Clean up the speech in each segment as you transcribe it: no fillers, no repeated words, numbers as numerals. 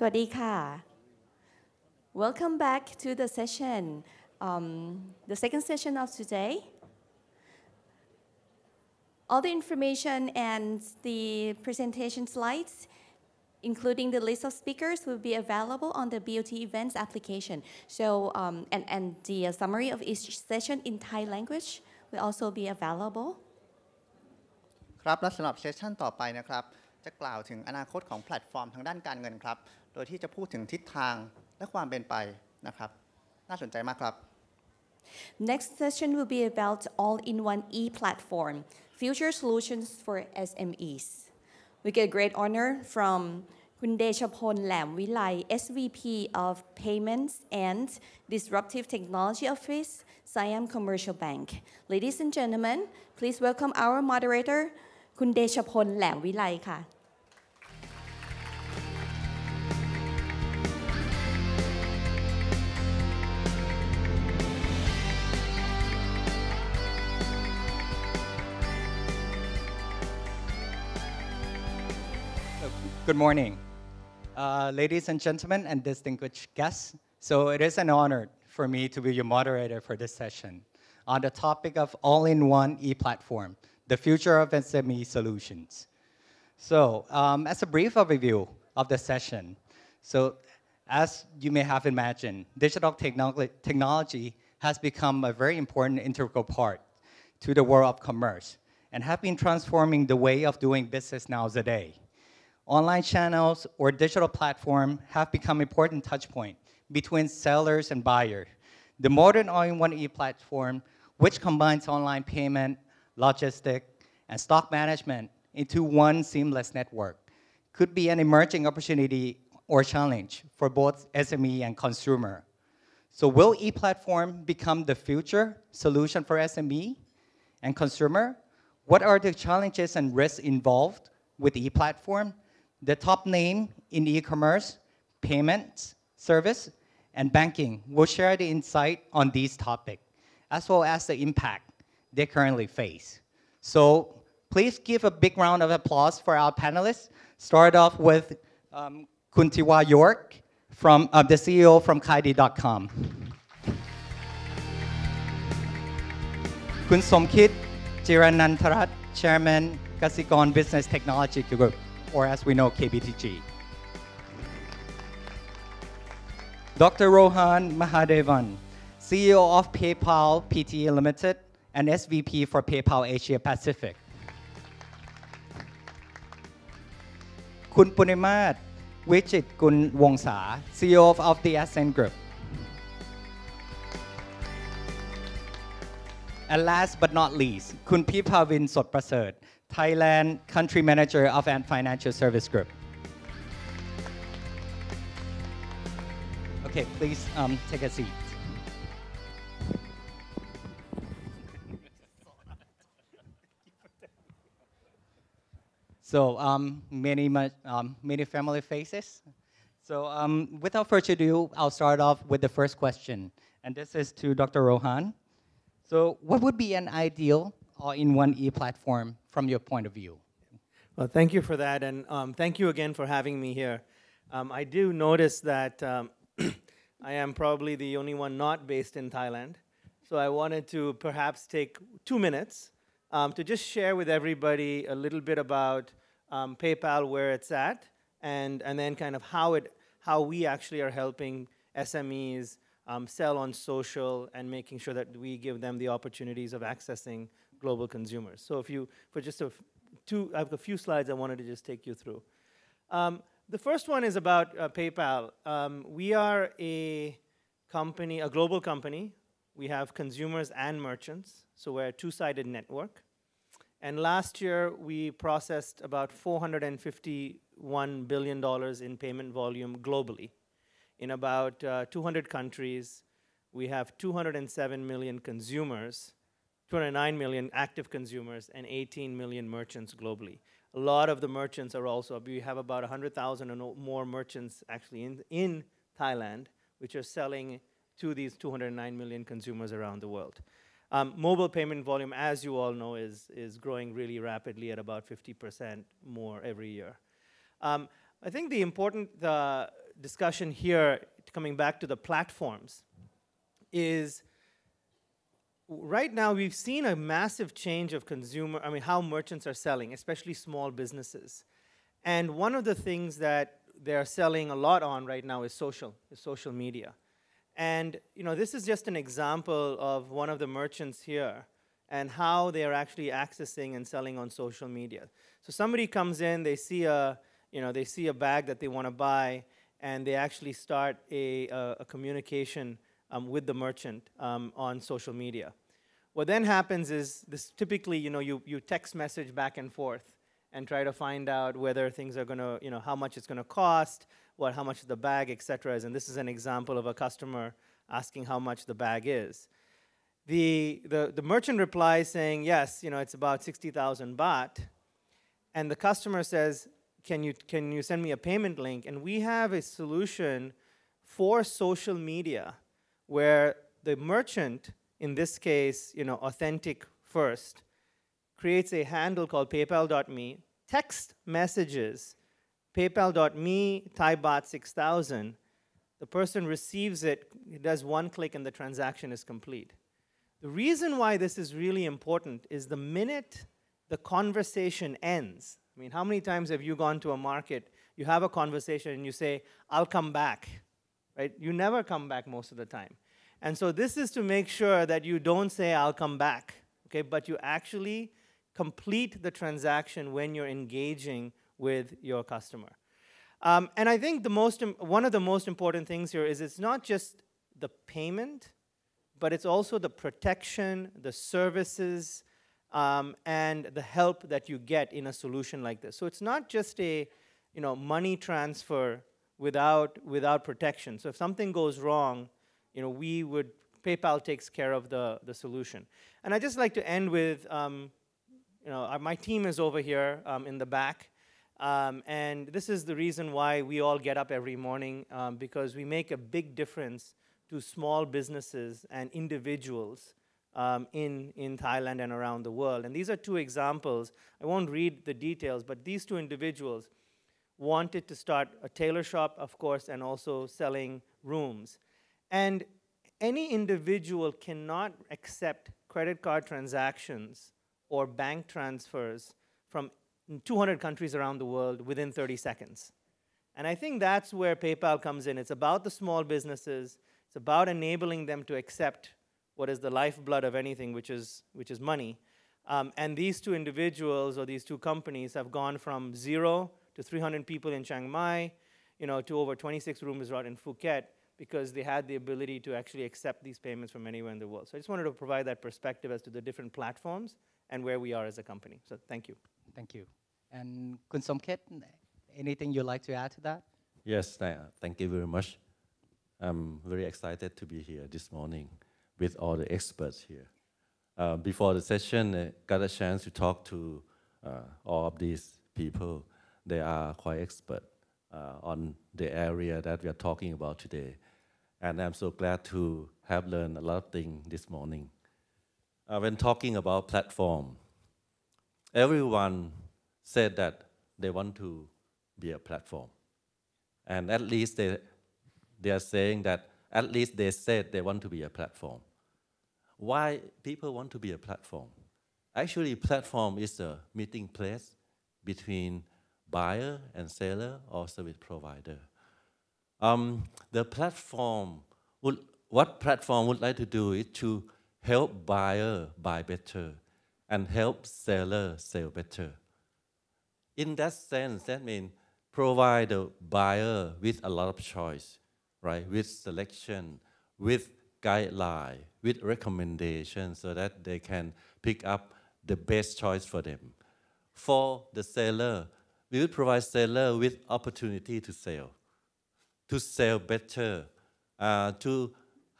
สวัสดีค่ะ Welcome back to the session, the second session of today. All the information and the presentation slides, including the list of speakers, will be available on the BOT Events application. So, and the summary of each session in Thai language will also be available. ครับและสำหรับเซสชั่นต่อไปนะครับจะกล่าวถึงอนาคตของแพลตฟอร์มทางด้านการเงินครับโดยที่จะพูดถึงทิศทางและความเป็นไปนะครับน่าสนใจมากครับ Next session will be about all-in-one e-platform, future solutions for SMEs. We get great honor from Kun Dechapol Lamwilai, SVP of Payments and Disruptive Technology Office, Siam Commercial Bank. Ladies and gentlemen, please welcome our moderator, Kun Dechapol Lamwilai ค่ะ Good morning, ladies and gentlemen and distinguished guests. So it is an honor for me to be your moderator for this session on the topic of all-in-one e-platform, the future of SME solutions. So as a brief overview of the session, so as you may have imagined, digital technology has become a very important integral part to the world of commerce and have been transforming the way of doing business nowadays. Online channels or digital platform have become important touch point between sellers and buyers. The modern all-in-one e-platform, which combines online payment, logistics, and stock management into one seamless network, could be an emerging opportunity or challenge for both SME and consumer. So will e-platform become the future solution for SME and consumer? What are the challenges and risks involved with e-platform? The top name in e-commerce, payments, service, and banking will share the insight on these topics, as well as the impact they currently face. So please give a big round of applause for our panelists. Start off with Kun Tiwa York, from the CEO from Kaidi.com. Kun Somkid, Jiranuntarat, Chairman, Kasikorn Business Technology Group, or as we know, KBTG. Dr. Rohan Mahadevan, CEO of PayPal Pte Limited and SVP for PayPal Asia Pacific. Kun Punnamas Vichitkulwongsa, CEO of the Ascent Group. And last but not least, Kun Pipavin Sodprasert, Thailand Country Manager of Ant Financial Service Group. Okay, please take a seat. So many family faces. So without further ado, I'll start off with the first question, and this is to Dr. Rohan. So what would be an ideal all-in-one e-platform from your point of view? Well, thank you for that, and thank you again for having me here. I do notice that I am probably the only one not based in Thailand, so I wanted to perhaps take 2 minutes to just share with everybody a little bit about PayPal, where it's at, and then kind of how we actually are helping SMEs sell on social and making sure that we give them the opportunities of accessing global consumers. So I have a few slides I wanted to just take you through. The first one is about PayPal. We are a company, a global company. We have consumers and merchants, so we're a two-sided network. And last year, we processed about $451 billion in payment volume globally. In about 200 countries, we have 207 million consumers, 209 million active consumers, and 18 million merchants globally. A lot of the merchants are also, we have about 100,000 or more merchants actually in Thailand, which are selling to these 209 million consumers around the world. Mobile payment volume, as you all know, is growing really rapidly at about 50% more every year. I think the important discussion here, coming back to the platforms, is right now we've seen a massive change of how merchants are selling, especially small businesses. And one of the things that they're selling a lot on right now is social media. And this is just an example of one of the merchants here and how they are actually accessing and selling on social media. So somebody comes in, they see a bag that they want to buy, and they actually start a communication with the merchant on social media. What then happens is this typically, you text message back and forth and try to find out whether things are gonna, how much it's gonna cost, how much the bag, et cetera, is. And this is an example of a customer asking how much the bag is. The merchant replies saying, yes, it's about 60,000 baht. And the customer says, can you send me a payment link? And we have a solution for social media where the merchant, in this case, Authentic First, creates a handle called paypal.me, text messages, paypal.me, Thai baht 6,000. The person receives it, he does one click, and the transaction is complete. The reason why this is really important is the minute the conversation ends. I mean, how many times have you gone to a market, you have a conversation, and you say, I'll come back, right? You never come back most of the time. And so this is to make sure that you don't say, I'll come back, okay? But you actually complete the transaction when you're engaging with your customer. And I think one of the most important things here is it's not just the payment, but it's also the protection, the services, and the help that you get in a solution like this. So it's not just a money transfer without protection. So if something goes wrong, PayPal takes care of the solution. And I'd just like to end with, my team is over here in the back. And this is the reason why we all get up every morning, because we make a big difference to small businesses and individuals in Thailand and around the world. And these are two examples. I won't read the details, but these two individuals wanted to start a tailor shop, of course, and also selling rooms. And any individual cannot accept credit card transactions or bank transfers from 200 countries around the world within 30 seconds. And I think that's where PayPal comes in. It's about the small businesses. It's about enabling them to accept what is the lifeblood of anything, which is money. And these two individuals or these two companies have gone from 0 to 300 people in Chiang Mai, to over 26 rooms in Phuket, because they had the ability to actually accept these payments from anywhere in the world. So I just wanted to provide that perspective as to the different platforms and where we are as a company. So thank you. Thank you. And Kun Somkid, anything you'd like to add to that? Yes, thank you very much. I'm very excited to be here this morning with all the experts here. Before the session, I got a chance to talk to all of these people. They are quite expert on the area that we are talking about today. And I'm so glad to have learned a lot of things this morning. When talking about platform, everyone said that they want to be a platform. And at least they are saying that at least they said they want to be a platform. Why people want to be a platform? Actually, platform is a meeting place between buyer and seller or service provider. The platform, what platform would like to do is to help buyer buy better and help seller sell better. In that sense, that means provide the buyer with a lot of choice, right? With selection, with guideline, with recommendations, so that they can pick up the best choice for them. For the seller, we will provide seller with opportunity to sell better, to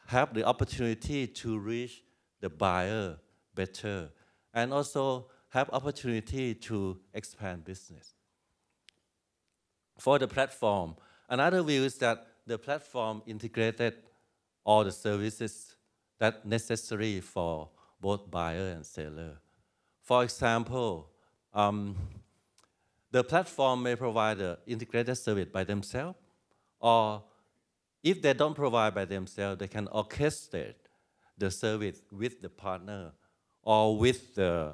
have the opportunity to reach the buyer better, and also have opportunity to expand business. For the platform, another view is that the platform integrated all the services that necessary for both buyer and seller. For example, the platform may provide an integrated service by themselves, Or if they don't provide by themselves, they can orchestrate the service with the partner or with the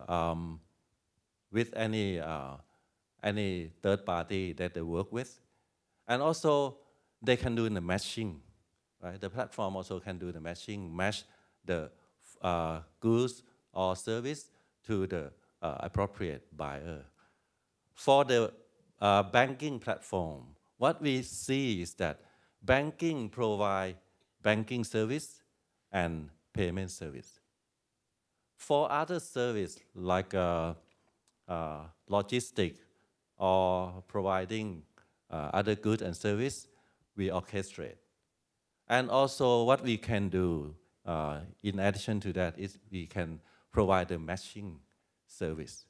with any third party that they work with. And also, they can do the matching, right? The platform also can do the matching, match the goods or service to the appropriate buyer. For the banking platform, what we see is that banking provide banking service and payment service. For other service like logistics or providing other goods and service, we orchestrate. And also what we can do in addition to that is we can provide the matching service.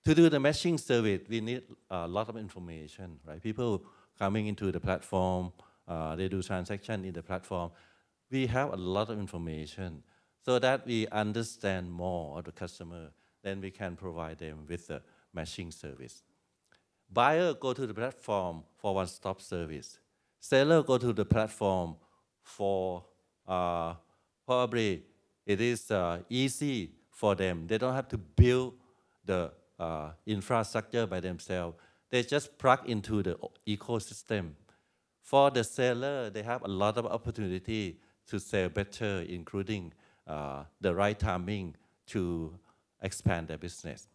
To do the matching service, we need a lot of information, right? People coming into the platform, they do transaction in the platform. We have a lot of information so that we understand more of the customer, then we can provide them with the matching service. Buyer go to the platform for one-stop service. Seller go to the platform for probably it is easy for them. They don't have to build the infrastructure by themselves. They just plug into the ecosystem. For the seller, they have a lot of opportunity to sell better, including the right timing to expand their business.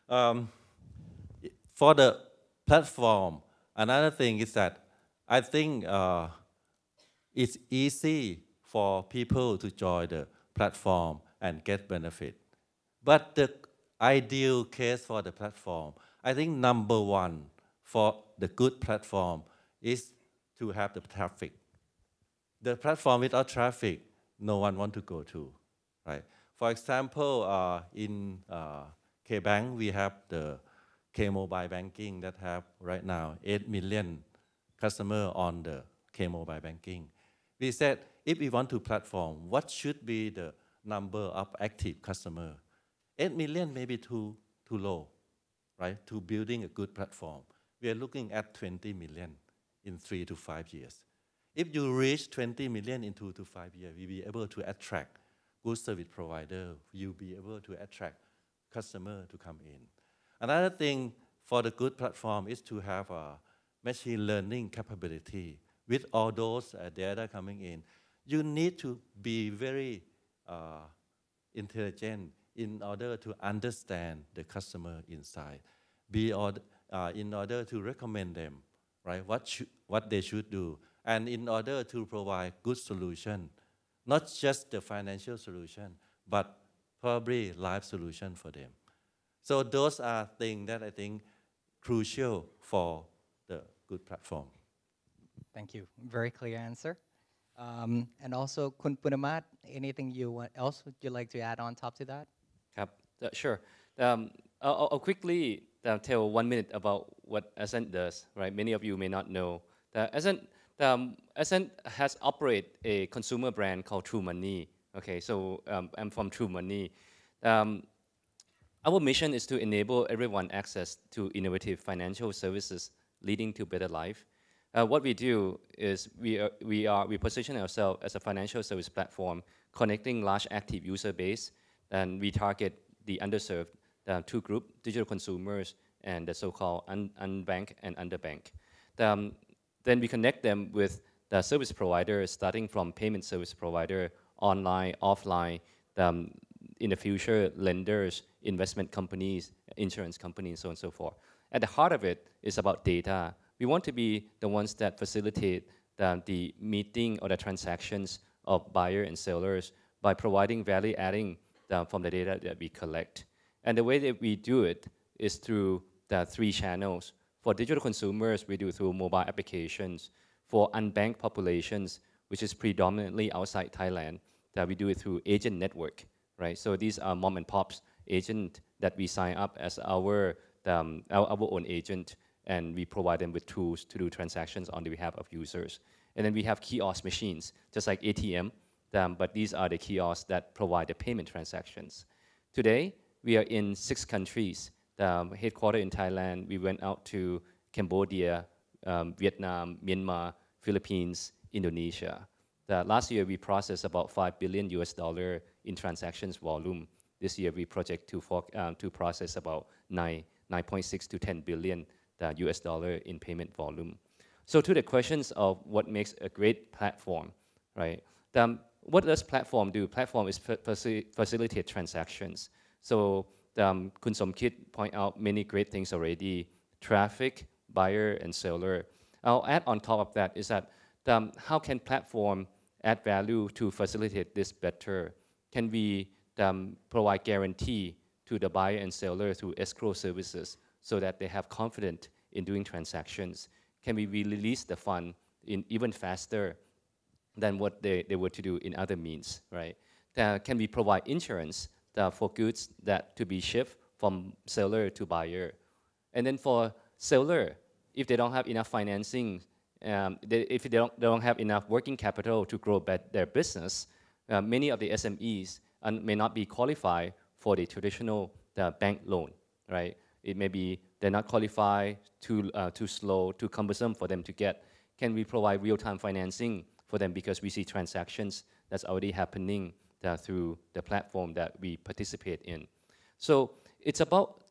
For the platform, another thing is that I think it's easy for people to join the platform and get benefit. But the ideal case for the platform, I think number one for the good platform is to have the traffic. The platform without traffic, no one wants to go to, right? For example, in K-Bank, we have the K-Mobile banking that have right now 8 million customers on the K-Mobile banking. We said, if we want to platform, what should be the number of active customers? 8 million may be too low, right, to building a good platform. We are looking at 20 million in 3 to 5 years. If you reach 20 million in 2 to 5 years, we'll be able to attract good service provider. You'll be able to attract customer to come in. Another thing for the good platform is to have a machine learning capability. With all those data coming in, you need to be very intelligent in order to understand the customer inside, in order to recommend them, right? What they should do, and in order to provide good solution, not just the financial solution, but probably life solution for them. So those are things that I think crucial for the good platform. Thank you. Very clear answer. And also, Kun Punnamas, anything else would you like to add on top to that? Sure. I'll quickly tell 1 minute about what Ascent does. Right? Many of you may not know. Ascent has operated a consumer brand called True Money. Okay, so I'm from True Money. Our mission is to enable everyone access to innovative financial services leading to better life. What we do is we position ourselves as a financial service platform connecting large active user base, and we target the underserved two groups, digital consumers and the so-called unbanked and underbanked. Then we connect them with the service providers, starting from payment service provider, online, offline, in the future, lenders, investment companies, insurance companies, so on and so forth. At the heart of it is about data. We want to be the ones that facilitate the meeting or the transactions of buyer and sellers by providing value adding from the data that we collect. And the way that we do it is through the 3 channels. For digital consumers, we do through mobile applications. For unbanked populations, which is predominantly outside Thailand, that we do it through agent network, right? So these are mom and pops agent that we sign up as our own agent, and we provide them with tools to do transactions on the behalf of users. And then we have kiosk machines, just like ATM, but these are the kiosks that provide the payment transactions. Today, we are in 6 countries. Headquartered in Thailand, we went out to Cambodia Vietnam, Myanmar, Philippines, Indonesia. Last year we processed about $5 billion in transactions volume. This year we project to process about 9.6 to 10 billion US dollar in payment volume. So to the questions of what makes a great platform, right? What does platform do? Platform is facilitate transactions. So Kun Somkid point out many great things already: traffic, buyer, and seller. I'll add on top of that is that how can platform add value to facilitate this better? Can we provide guarantee to the buyer and seller through escrow services so that they have confidence in doing transactions? Can we release the fund in even faster than what they were to do in other means, right? Can we provide insurance for goods that to be shipped from seller to buyer? And then for seller, if they don't have enough financing, if they don't have enough working capital to grow their business, many of the SMEs may not be qualified for the traditional bank loan, right? It may be they're not qualified, too slow, too cumbersome for them to get. Can we provide real-time financing for them, because we see transactions that's already happening through the platform that we participate in? So it's about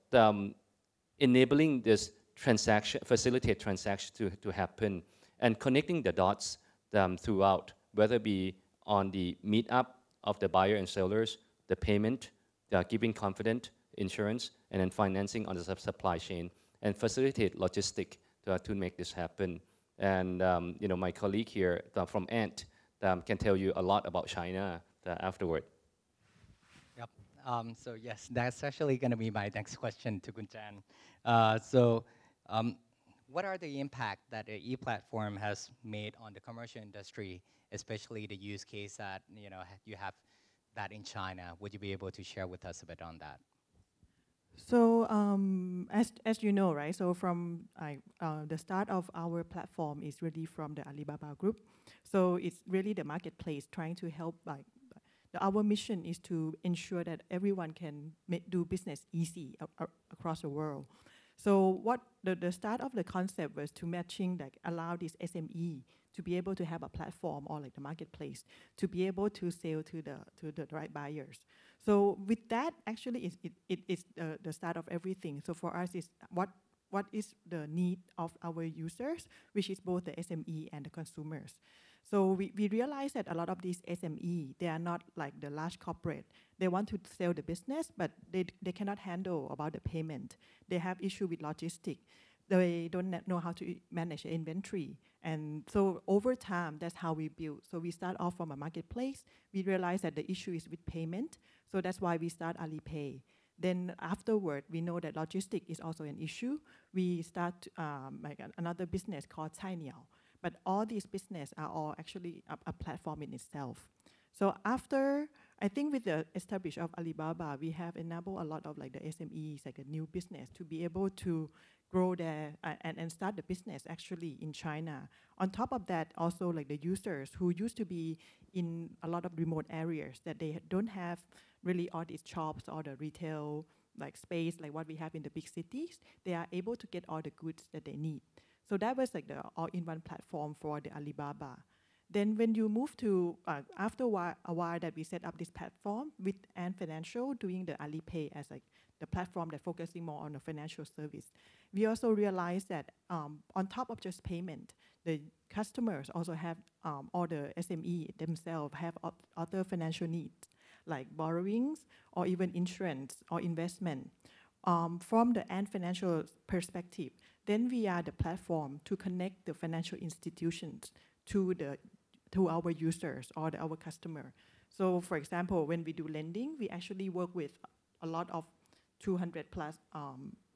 enabling this transaction, facilitate transactions to happen, and connecting the dots throughout, whether it be on the meetup of the buyer and sellers, the payment, giving confident insurance, and then financing on the supply chain, and facilitate logistic to make this happen. And you know, my colleague here from Ant can tell you a lot about China afterward. Yep. So yes, that's actually going to be my next question to Kunchan. What are the impact that the e-platform has made on the commercial industry, especially the use case that you have that in China? Would you be able to share with us a bit on that? So as you know, right? So from the start of our platform is really from the Alibaba Group. So it's really the marketplace trying to help. Our mission is to ensure that everyone can do business easy across the world. So what the start of the concept was to matching, like, allow this SME to be able to have a platform or like the marketplace to be able to sell to the right buyers. So with that, actually, it's the start of everything. So for us, is what is the need of our users, which is both the SME and the consumers. So we realize that a lot of these SME, they are not like the large corporate. They want to sell the business, but they cannot handle about the payment. They have issue with logistics. They don't know how to manage the inventory. And so over time, that's how we build. So we start off from a marketplace. We realize that the issue is with payment. So that's why we start Alipay. Then afterward, we know that logistics is also an issue. We start like another business called Cainiao. But all these businesses are all actually a platform in itself. So after, I think with the establishment of Alibaba, we have enabled a lot of like the SMEs, like a new business, to be able to grow there and start the business actually in China. On top of that, also like the users who used to be in a lot of remote areas that they don't have really all these shops or the retail like space like what we have in the big cities, they are able to get all the goods that they need. So that was like the all-in-one platform for the Alibaba. Then when you move to, after a while that we set up this platform with Ant Financial doing the Alipay as like the platform that focusing more on the financial service, we also realized that on top of just payment, the customers also have, or the SME themselves have other financial needs like borrowings or even insurance or investment. From the Ant Financial perspective, then we are the platform to connect the financial institutions to our users or our customer. So for example, when we do lending, we actually work with a lot of 200 plus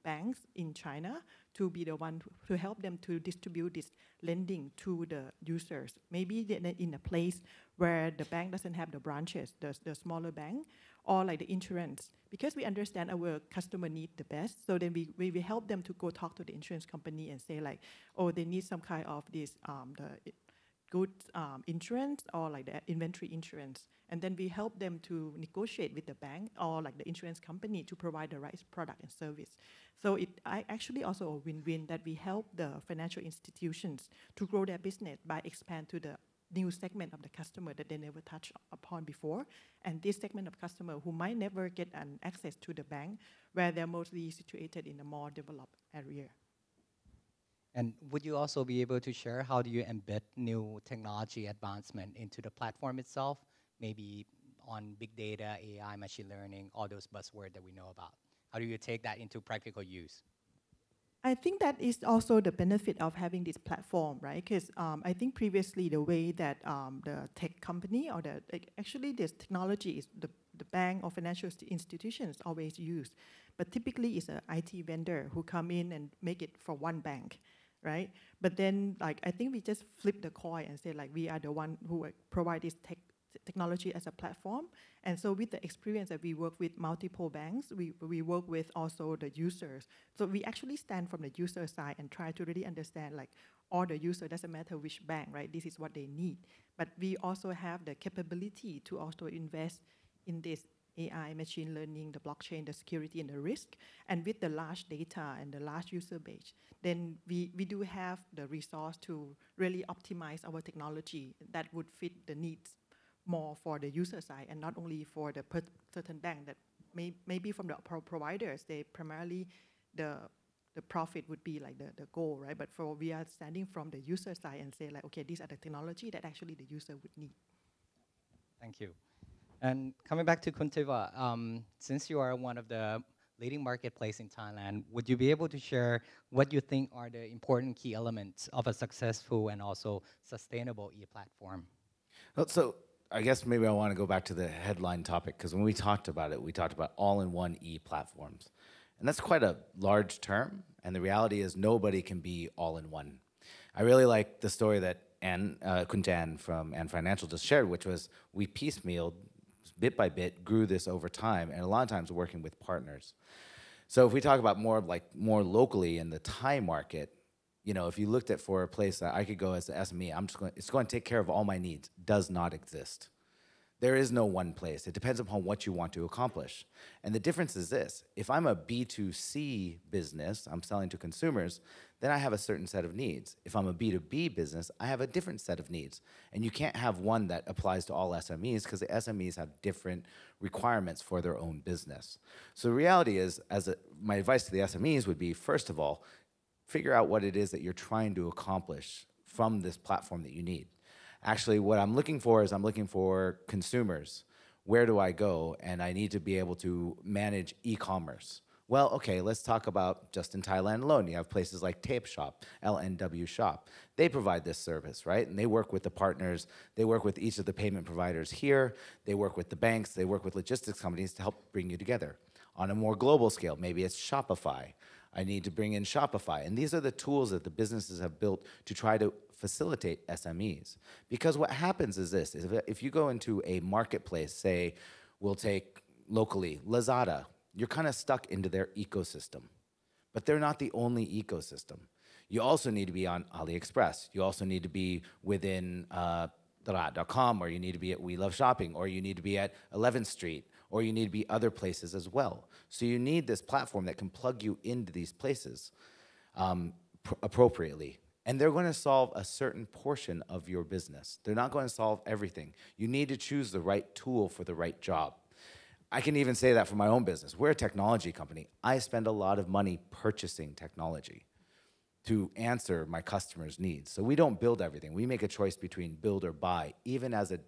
banks in China to be the one to help them to distribute this lending to the users. Maybe they're in a place where the bank doesn't have the branches, the smaller bank, or like the insurance. Because we understand our customer need the best, so then we help them to go talk to the insurance company and say like, oh, they need some kind of this, goods insurance or like the inventory insurance. And then we help them to negotiate with the bank or like the insurance company to provide the right product and service. So I actually also a win-win that we help the financial institutions to grow their business by expand to the new segment of the customer that they never touched upon before. And this segment of customer who might never get an access to the bank, where they're mostly situated in a more developed area. And would you also be able to share how do you embed new technology advancement into the platform itself, maybe on big data, AI, machine learning, all those buzzwords that we know about? How do you take that into practical use? I think that is also the benefit of having this platform, right? Because I think previously the way that the tech company or actually this technology is the bank or financial institutions always use, but typically it's an IT vendor who come in and make it for one bank, right? But then like I think we just flip the coin and say like we are the one who provide this technology as a platform. And so with the experience that we work with multiple banks, we work with also the users. So we actually stand from the user side and try to really understand like all the user, doesn't matter which bank, right? This is what they need. But we also have the capability to also invest in this AI, machine learning, the blockchain, the security and the risk. And with the large data and the large user base, then we do have the resource to really optimize our technology that would fit the needs more for the user side and not only for the certain bank that maybe from the providers, they primarily the profit would be like the goal, right? But for we are standing from the user side and say like, okay, these are the technology that actually the user would need. Thank you. And coming back to Tiwa, since you are one of the leading marketplace in Thailand, would you be able to share what you think are the important key elements of a successful and also sustainable e-platform? Well, so I guess maybe I want to go back to the headline topic, because when we talked about it, we talked about all-in-one e-platforms. And that's quite a large term, and the reality is nobody can be all-in-one. I really like the story that Kun Jan from Ant Financial just shared, which was we piecemealed, bit by bit, grew this over time, and a lot of times working with partners. So if we talk about more locally in the Thai market, you know, if you looked at for a place that I could go as the SME, it's going to take care of all my needs, does not exist. There is no one place. It depends upon what you want to accomplish. And the difference is this: if I'm a B2C business, I'm selling to consumers, then I have a certain set of needs. If I'm a B2B business, I have a different set of needs. And you can't have one that applies to all SMEs, because the SMEs have different requirements for their own business. So the reality is, my advice to the SMEs would be, first of all, figure out what it is that you're trying to accomplish from this platform that you need. Actually, what I'm looking for is I'm looking for consumers. Where do I go? And I need to be able to manage e-commerce. Well, okay, let's talk about just in Thailand alone. You have places like Tape Shop, LNW Shop. They provide this service, right? And they work with the partners. They work with each of the payment providers here. They work with the banks. They work with logistics companies to help bring you together. On a more global scale, maybe it's Shopify. I need to bring in Shopify. And these are the tools that the businesses have built to try to facilitate SMEs. Because what happens is this: is if you go into a marketplace, say, we'll take locally Lazada, you're kind of stuck into their ecosystem. But they're not the only ecosystem. You also need to be on AliExpress. You also need to be within Darat.com, or you need to be at We Love Shopping, or you need to be at 11th Street, or you need to be other places as well. So you need this platform that can plug you into these places appropriately. And they're going to solve a certain portion of your business. They're not going to solve everything. You need to choose the right tool for the right job. I can even say that for my own business. We're a technology company. I spend a lot of money purchasing technology to answer my customers' needs. So we don't build everything. We make a choice between build or buy, even as a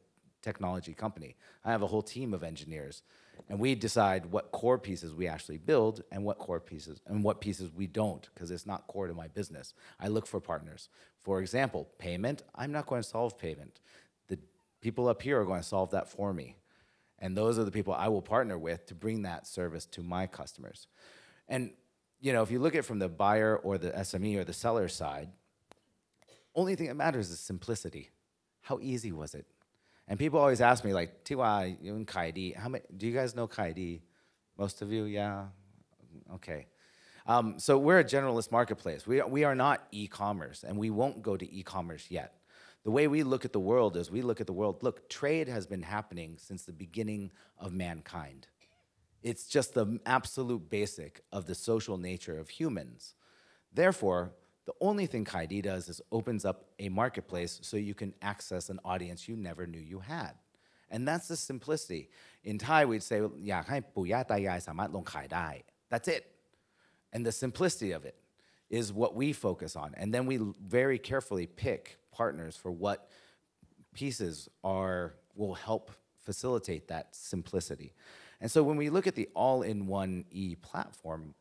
technology company. I have a whole team of engineers, and we decide what core pieces we actually build and what pieces we don't, because it's not core to my business. I look for partners. For example, payment, I'm not going to solve payment. The people up here are going to solve that for me. And those are the people I will partner with to bring that service to my customers. And you know, if you look at it from the buyer or the SME or the seller side, only thing that matters is simplicity. How easy was it? And people always ask me, like, Tiwa, you in Kaidi, do you guys know Kaidi? Most of you, yeah? Okay. So we're a generalist marketplace. We are not e-commerce, and we won't go to e-commerce yet. The way we look at the world is we look at the world, look, trade has been happening since the beginning of mankind. It's just the absolute basic of the social nature of humans. Therefore, the only thing Kaidi does is opens up a marketplace so you can access an audience you never knew you had. And that's the simplicity. In Thai, we'd say, that's it. And the simplicity of it is what we focus on. And then we very carefully pick partners for what pieces will help facilitate that simplicity. And so when we look at the all-in-one e-platform,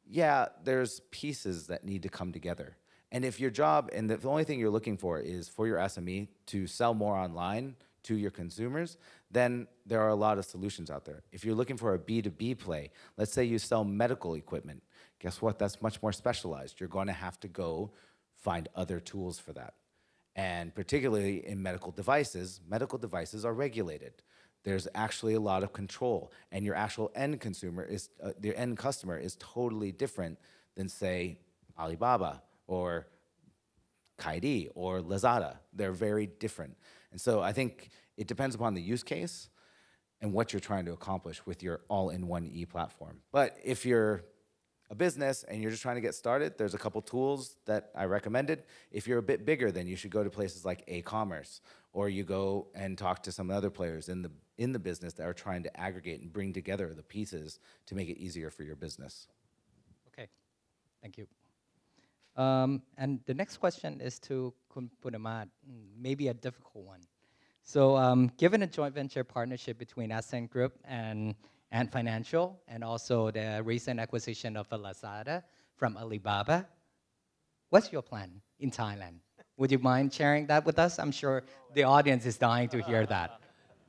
yeah, there's pieces that need to come together. And if your job, and the only thing you're looking for is for your SME to sell more online to your consumers, then there are a lot of solutions out there. If you're looking for a B2B play, let's say you sell medical equipment, guess what? That's much more specialized. You're going to have to go find other tools for that. And particularly in medical devices are regulated. There's actually a lot of control, and your actual end consumer is, the end customer is totally different than, say, Alibaba or Kaidi or Lazada. They're very different. And so I think it depends upon the use case and what you're trying to accomplish with your all-in-one e-platform. But if you're a business and you're just trying to get started, there's a couple tools that I recommended. If you're a bit bigger, then you should go to places like e-commerce, or you go and talk to some other players in the business that are trying to aggregate and bring together the pieces to make it easier for your business. Okay, thank you. And the next question is to Kun Punnamas, maybe a difficult one. So given a joint venture partnership between Ascent Group and Ant Financial, and also the recent acquisition of Lazada from Alibaba, what's your plan in Thailand? Would you mind sharing that with us? I'm sure the audience is dying to hear that.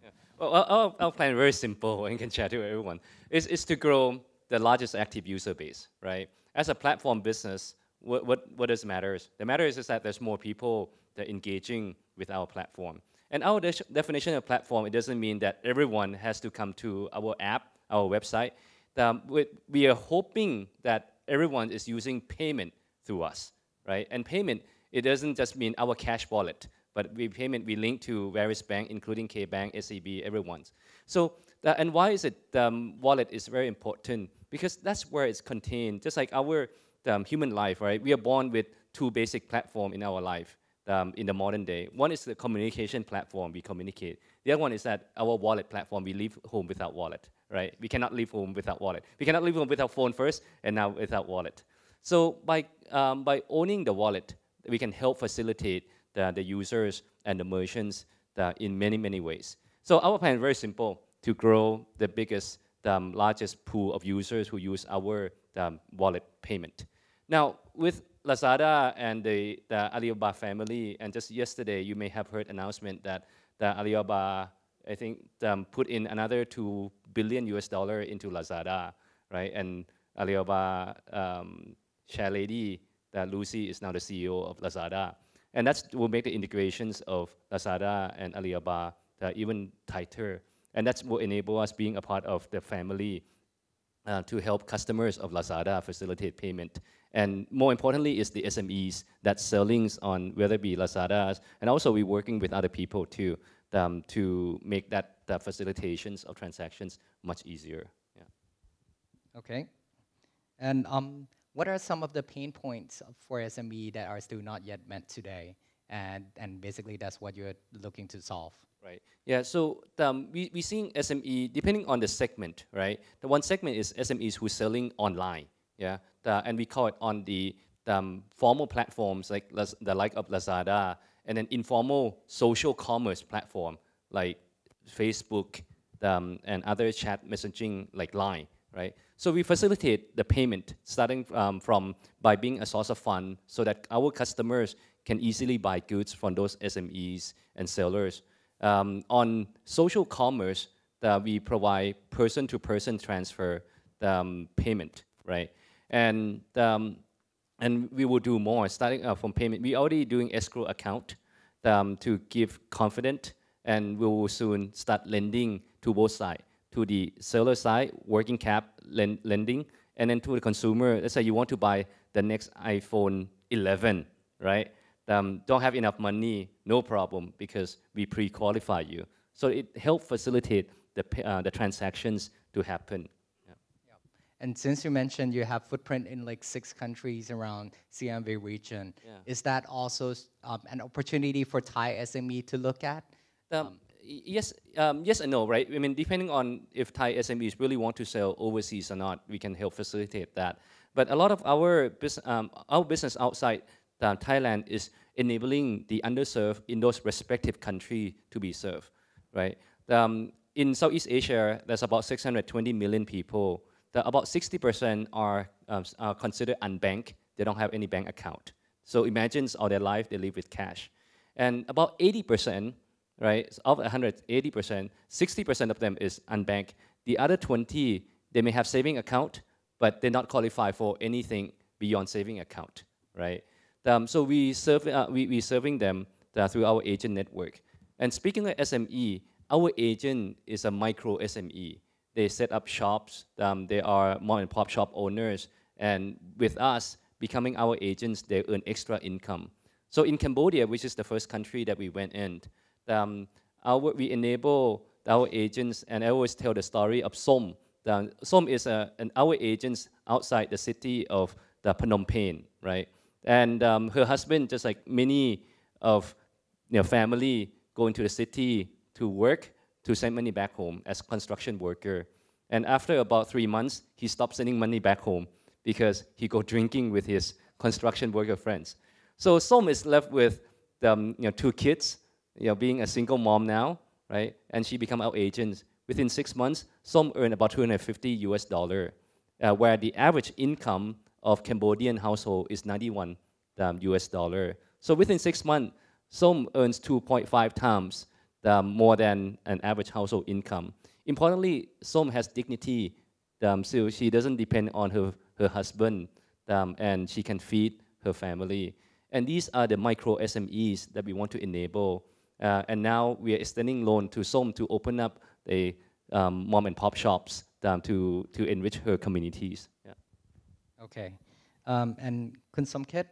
Yeah. Well, our plan is very simple and can share to everyone. Is to grow the largest active user base, right? As a platform business, what does matter? The matter is that there's more people that are engaging with our platform. And our definition of platform, it doesn't mean that everyone has to come to our app, our website. We are hoping that everyone is using payment through us, right? And payment, it doesn't just mean our cash wallet, but payment we link to various banks, including K-Bank, SEB, everyone's. So, and why is it wallet is very important? Because that's where it's contained, just like our human life, right? We are born with two basic platforms in our life. In the modern day. One is the communication platform, we communicate. The other one is that our wallet platform, we leave home without wallet, right? We cannot leave home without wallet. We cannot leave home without phone first, and now without wallet. So by owning the wallet, we can help facilitate the users and the merchants in many, many ways. So our plan is very simple, to grow the biggest, largest pool of users who use our wallet payment. Now, with Lazada and the Alibaba family, and just yesterday you may have heard announcement that the Alibaba, I think, put in another $2 billion into Lazada, right? And Alibaba chair lady, Lucy, is now the CEO of Lazada. And that will make the integrations of Lazada and Alibaba even tighter. And that will enable us being a part of the family to help customers of Lazada facilitate payment. And more importantly is the SMEs that sellings on whether it be Lazada's, and also we're working with other people too to make that facilitations of transactions much easier. Yeah. Okay. And what are some of the pain points for SME that are still not yet met today? And basically that's what you're looking to solve. Right. Yeah. So we seeing SME depending on the segment, right? The one segment is SMEs who selling online. Yeah. And we call it on the formal platforms like the like of Lazada, and then informal social commerce platform like Facebook and other chat messaging like Line. Right. So we facilitate the payment starting from by being a source of fund so that our customers can easily buy goods from those SMEs and sellers. On social commerce, we provide person-to-person transfer payment, right? And we will do more starting from payment. We already doing escrow account to give confidence, and we will soon start lending to both sides. To the seller side, working cap lending, and then to the consumer. Let's say you want to buy the next iPhone 11, right? don't have enough money, no problem, because we pre-qualify you. So it helps facilitate the transactions to happen. And since you mentioned you have footprint in like 6 countries around CMV region, is that also an opportunity for Thai SME to look at? Yes, yes and no, right? I mean, depending on if Thai SMEs really want to sell overseas or not, we can help facilitate that. But a lot of our business outside Thailand is enabling the underserved in those respective countries to be served, right? In Southeast Asia, there's about 620 million people. About 60% are considered unbanked. They don't have any bank account. So imagine all their life, they live with cash. And about 80%, right, of 180%, 60% of them is unbanked. The other 20, they may have saving account, but they're not qualified for anything beyond saving account, right? So we serving them through our agent network. And speaking of SME, our agent is a micro SME. They set up shops. They are mom and pop shop owners. And with us, becoming our agents, they earn extra income. So in Cambodia, which is the first country that we went in, we enable our agents, and I always tell the story of Som. Som is our agents outside the city of the Phnom Penh, right? And her husband, just like many of family, go into the city to work, to send money back home as construction worker. And after about 3 months, he stopped sending money back home because he go drinking with his construction worker friends. So Som is left with 2 kids, being a single mom now, right? And she become our agent. Within 6 months, Som earned about $250, where the average income of Cambodian household is $91. So within 6 months, Som earns 2.5 times more than an average household income. Importantly, Som has dignity, so she doesn't depend on her husband, and she can feed her family. And these are the micro SMEs that we want to enable. And now we are extending loan to Som to open up the mom and pop shops to enrich her communities. Yeah. Okay. And Kun Somkid,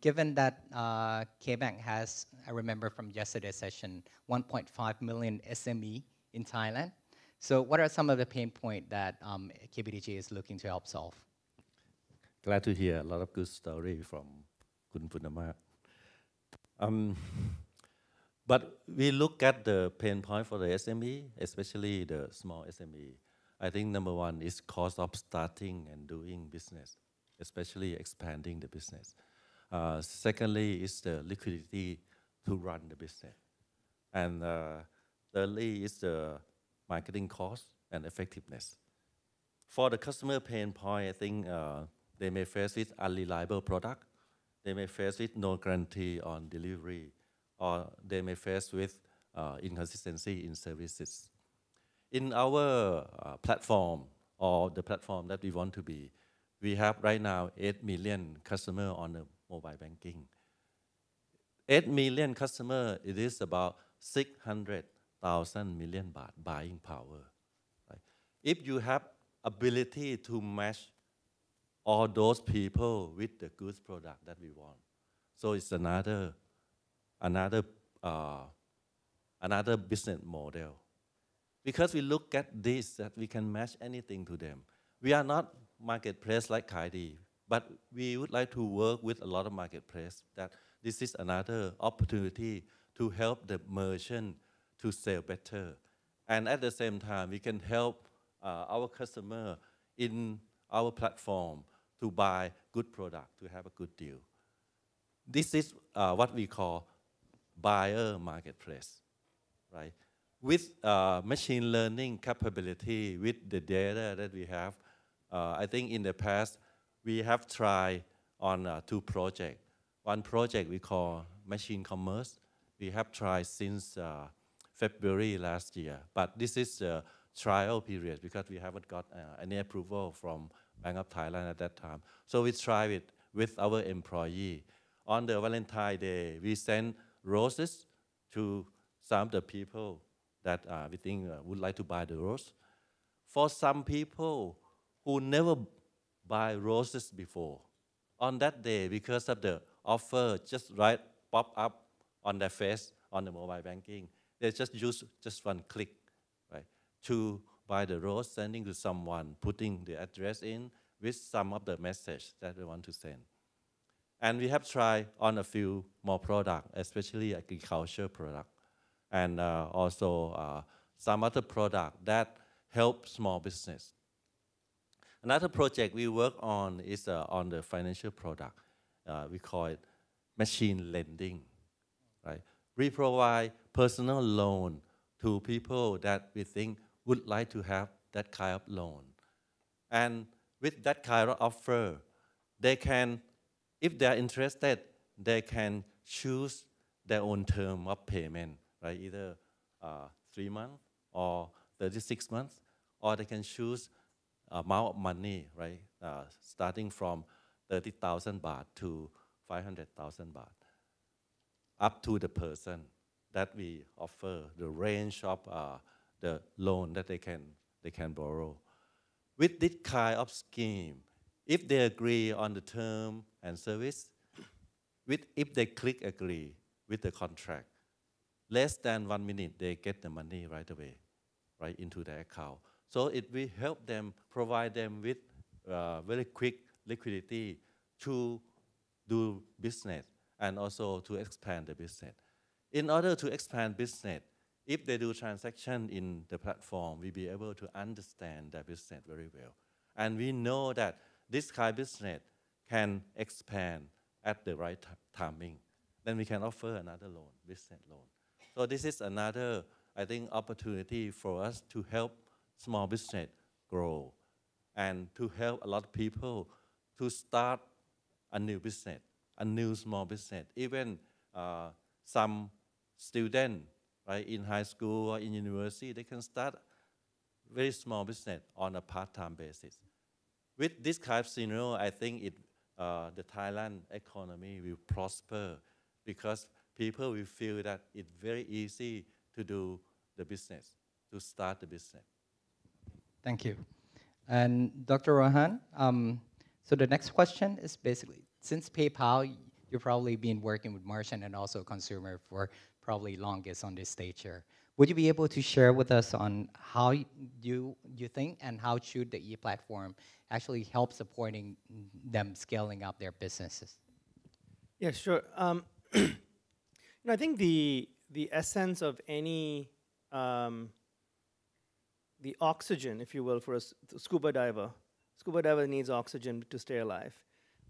given that KBank has, I remember from yesterday's session, 1.5 million SME in Thailand. So what are some of the pain points that KBDG is looking to help solve? Glad to hear a lot of good story from Kun Punnamas. But we look at the pain point for the SME, especially the small SME. I think number one is cost of starting and doing business, especially expanding the business. Secondly is the liquidity to run the business. And thirdly is the marketing cost and effectiveness. For the customer pain point, I think they may face with unreliable product. They may face with no guarantee on delivery, or they may face with inconsistency in services. In our platform, or the platform that we want to be, we have right now 8 million customers on the mobile banking. 8 million customers, it is about 600,000 million baht buying power. Right? If you have ability to match all those people with the goods product that we want, so it's another business model. Because we look at this, that we can match anything to them. We are not marketplace like Kaidi, but we would like to work with a lot of marketplace, that this is another opportunity to help the merchant to sell better. And at the same time, we can help our customer in our platform to buy good product, to have a good deal. This is what we call buyer marketplace, right? With machine learning capability, with the data that we have, I think in the past, we have tried on 2 projects. One project we call machine commerce. We have tried since February last year, but this is a trial period because we haven't got any approval from Bank of Thailand at that time. So we tried it with our employee. On the Valentine's Day, we sent roses to some of the people that we think would like to buy the rose. For some people who never buy roses before, on that day, because of the offer just right pop up on their face on the mobile banking. They just use just one click, right, to buy the rose, sending to someone, putting the address in with some of the message that they want to send. And we have tried on a few more products, especially agriculture product, and also some other product that help small business. Another project we work on is on the financial product. We call it machine lending, right? We provide personal loan to people that we think would like to have that kind of loan. And with that kind of offer, they can, if they're interested, they can choose their own term of payment, right? Either 3 months or 36 months, or they can choose amount of money, right? Starting from 30,000 baht to 500,000 baht, up to the person that we offer the range of the loan that they can borrow. With this kind of scheme, if they agree on the term and service, if they click agree with the contract, less than 1 minute, they get the money right away, right into their account. So it will help them, provide them with very quick liquidity to do business and also to expand the business. In order to expand business, if they do transaction in the platform, we'll be able to understand their business very well. And we know that this kind of business can expand at the right timing. Then we can offer another loan, business loan. So this is another, I think, opportunity for us to help small business grow and to help a lot of people to start a new business, a new small business. Even some students, right, in high school or in university, they can start very small business on a part-time basis. With this kind of scenario, I think the Thailand economy will prosper because people will feel that it's very easy to do the business, to start the business. Thank you. And Dr. Rohan, so the next question is basically, since PayPal, you've probably been working with merchant and also consumer for probably longest on this stage here. Would you be able to share with us on how you think and how should the e-platform actually help supporting them scaling up their businesses? Yeah, sure. I think the essence of any the oxygen, if you will, for a scuba diver needs oxygen to stay alive.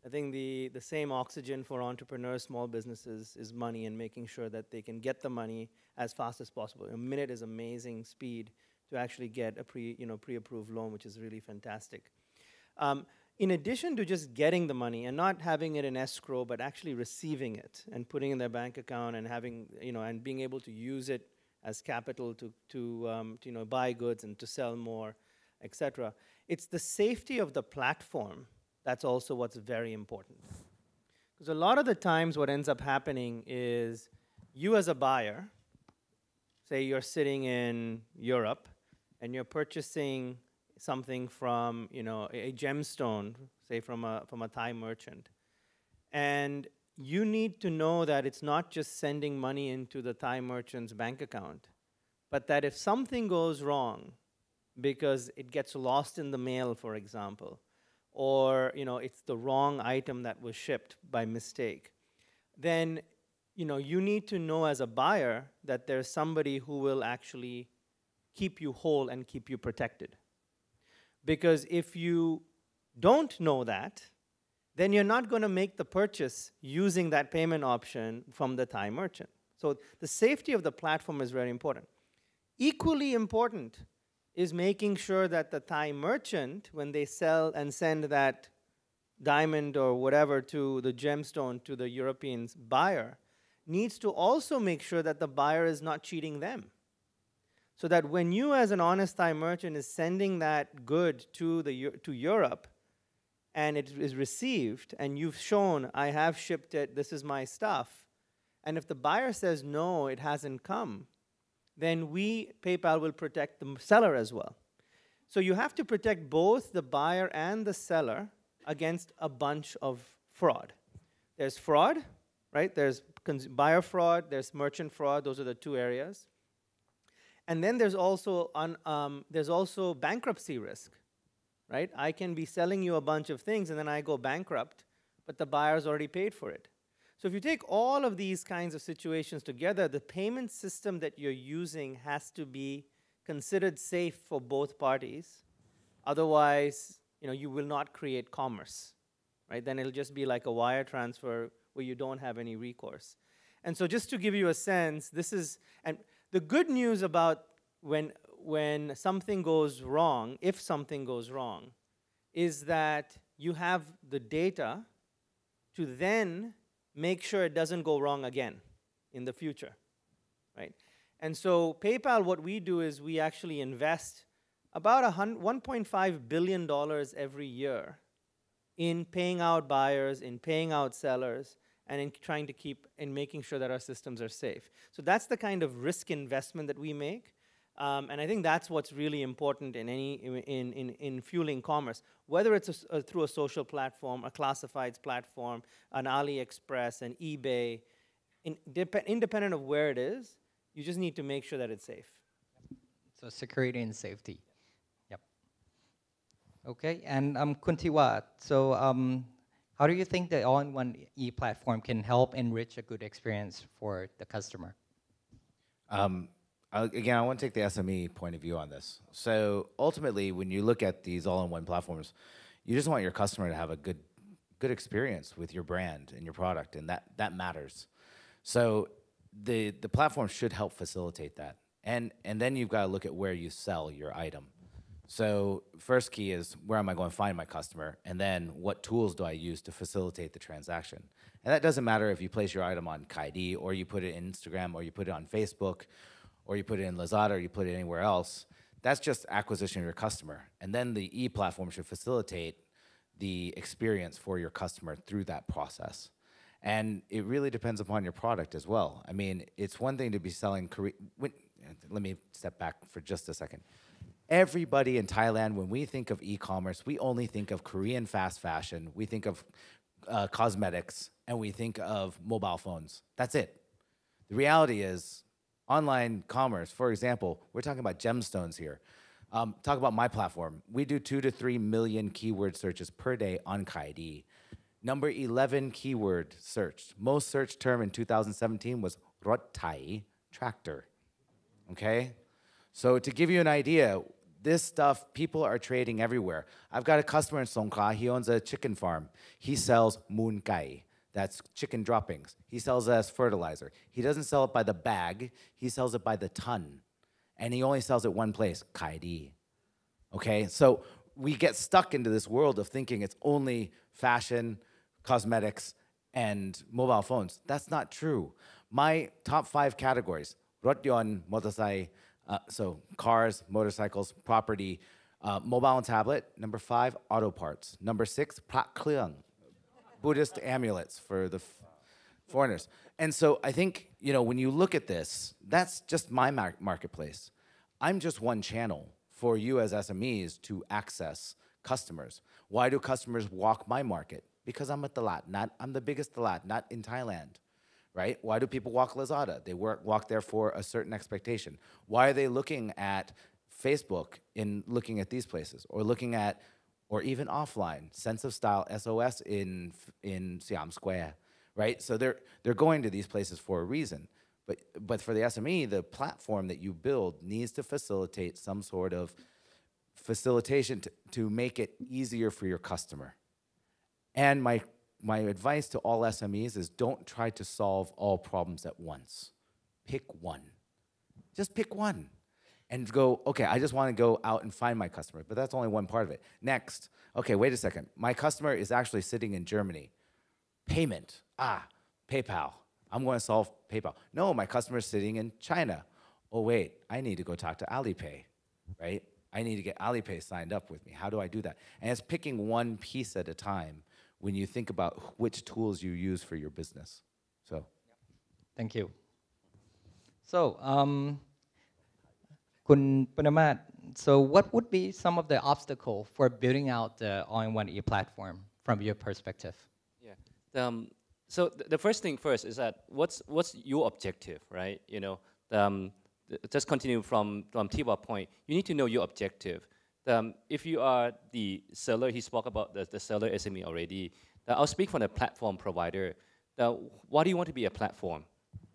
I think the same oxygen for entrepreneurs, small businesses, is money and making sure that they can get the money as fast as possible. A minute is amazing speed to actually get a pre-approved loan, which is really fantastic. In addition to just getting the money and not having it in escrow, but actually receiving it and putting it in their bank account and having, and being able to use it as capital to buy goods and to sell more, etc. It's the safety of the platform that's also what's very important. Because a lot of the times what ends up happening is you as a buyer, say you're sitting in Europe and you're purchasing something from a gemstone, say from a Thai merchant, and you need to know that it's not just sending money into the Thai merchant's bank account, but that if something goes wrong because it gets lost in the mail, for example, or it's the wrong item that was shipped by mistake, then you need to know as a buyer that there's somebody who will actually keep you whole and keep you protected. Because if you don't know that, then you're not going to make the purchase using that payment option from the Thai merchant. So the safety of the platform is very important. Equally important is making sure that the Thai merchant, when they sell and send that diamond or whatever to the gemstone to the European buyer, needs to also make sure that the buyer is not cheating them. So that when you as an honest Thai merchant is sending that good to Europe, and it is received, and you've shown, I have shipped it, this is my stuff, and if the buyer says, no, it hasn't come, then PayPal will protect the seller as well. So you have to protect both the buyer and the seller against a bunch of fraud. There's fraud, right? There's buyer fraud, there's merchant fraud. Those are the two areas. And then there's also bankruptcy risk, right? I can be selling you a bunch of things and then I go bankrupt, but the buyer's already paid for it. So if you take all of these kinds of situations together, the payment system that you're using has to be considered safe for both parties. Otherwise, you will not create commerce, right? Then it'll just be like a wire transfer where you don't have any recourse. And so just to give you a sense, and the good news about when something goes wrong, if something goes wrong, is that you have the data to then make sure it doesn't go wrong again in the future, right? And so PayPal, what we do is we actually invest about $1.5 billion every year in paying out buyers, in paying out sellers, and in trying to in making sure that our systems are safe. So that's the kind of risk investment that we make. And I think that's what's really important in fueling commerce, whether it's through a social platform, a classifieds platform, an AliExpress, an eBay, independent of where it is, you just need to make sure that it's safe. So security and safety. Yep. Okay, and Kun Tiwa, so how do you think the all-in-one e-platform can help enrich a good experience for the customer? Again, I want to take the SME point of view on this. So ultimately, when you look at these all-in-one platforms, you just want your customer to have a good experience with your brand and your product, and that matters. So the platform should help facilitate that. And then you've got to look at where you sell your item. So first key is, where am I going to find my customer? And then what tools do I use to facilitate the transaction? And that doesn't matter if you place your item on Kaidi, or you put it in Instagram, or you put it on Facebook, or you put it in Lazada, or you put it anywhere else. That's just acquisition of your customer. And then the e-platform should facilitate the experience for your customer through that process. And it really depends upon your product as well. I mean, it's one thing to be selling let me step back for just a second. Everybody in Thailand, when we think of e-commerce, we only think of Korean fast fashion, we think of cosmetics, and we think of mobile phones. That's it. The reality is, online commerce, for example, we're talking about gemstones here. Talk about my platform. We do 2 to 3 million keyword searches per day on Kaidi. Number 11 keyword searched. Most searched term in 2017 was Rot Thai tractor. Okay? So to give you an idea, this stuff, people are trading everywhere. I've got a customer in Songkla. He owns a chicken farm. He sells moon kai. That's chicken droppings. He sells it as fertilizer. He doesn't sell it by the bag. He sells it by the ton. And he only sells it one place, Kaidi. Okay? So we get stuck into this world of thinking it's only fashion, cosmetics, and mobile phones. That's not true. My top 5 categories, rotyon, motorcycle, so cars, motorcycles, property, mobile and tablet. Number 5, auto parts. Number 6, prat kleung, Buddhist amulets for the foreigners. And so I think, when you look at this, that's just my marketplace. I'm just one channel for you as SMEs to access customers. Why do customers walk my market? Because I'm at Talat, I'm the biggest Talat, not in Thailand, right? Why do people walk Lazada? They walk there for a certain expectation. Why are they looking at Facebook in looking at these places, or looking at, or even offline, Sense of Style, SOS in Siam Square, right? So they're going to these places for a reason. But for the SME, the platform that you build needs to facilitate some sort of facilitation to make it easier for your customer. And my advice to all SMEs is, don't try to solve all problems at once. Pick one. Just pick one. And go, okay, I just want to go out and find my customer, but that's only one part of it. Next, okay, wait a second. My customer is actually sitting in Germany. Payment, PayPal. I'm going to solve PayPal. No, my customer is sitting in China. Oh, wait, I need to go talk to Alipay, right? I need to get Alipay signed up with me. How do I do that? And it's picking one piece at a time when you think about which tools you use for your business. So, thank you. So, Kun Punnamas, so what would be some of the obstacles for building out the all-in-one e-platform from your perspective? Yeah. So the first thing first is that what's your objective, right? You know, just continue from Tiwa point. You need to know your objective. If you are the seller, he spoke about the seller SME already. I'll speak from the platform provider. Why do you want to be a platform,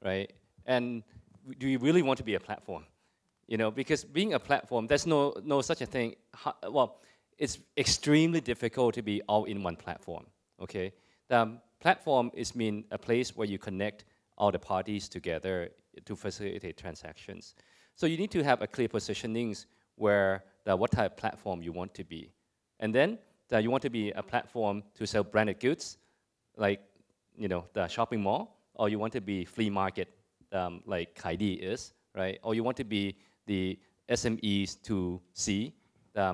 right? And do you really want to be a platform? You know, because being a platform, there's no such a thing. Well, it's extremely difficult to be all in one platform. Okay, the platform mean a place where you connect all the parties together to facilitate transactions. So you need to have a clear positionings where what type of platform you want to be, and then you want to be a platform to sell branded goods, like the shopping mall, or you want to be flea market, like Kaidi is, right? Or you want to be the SMEs to see,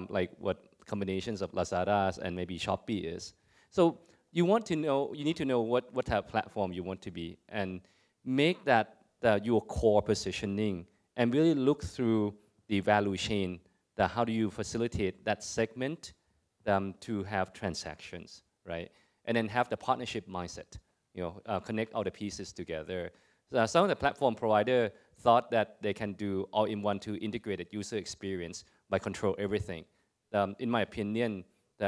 like what combinations of Lazadas and maybe Shopee is. So you need to know what type of platform you want to be, and make that your core positioning, and really look through the value chain. How do you facilitate that segment to have transactions, right? And then have the partnership mindset, connect all the pieces together. Some of the platform provider thought that they can do all-in-one to integrated user experience by control everything. In my opinion,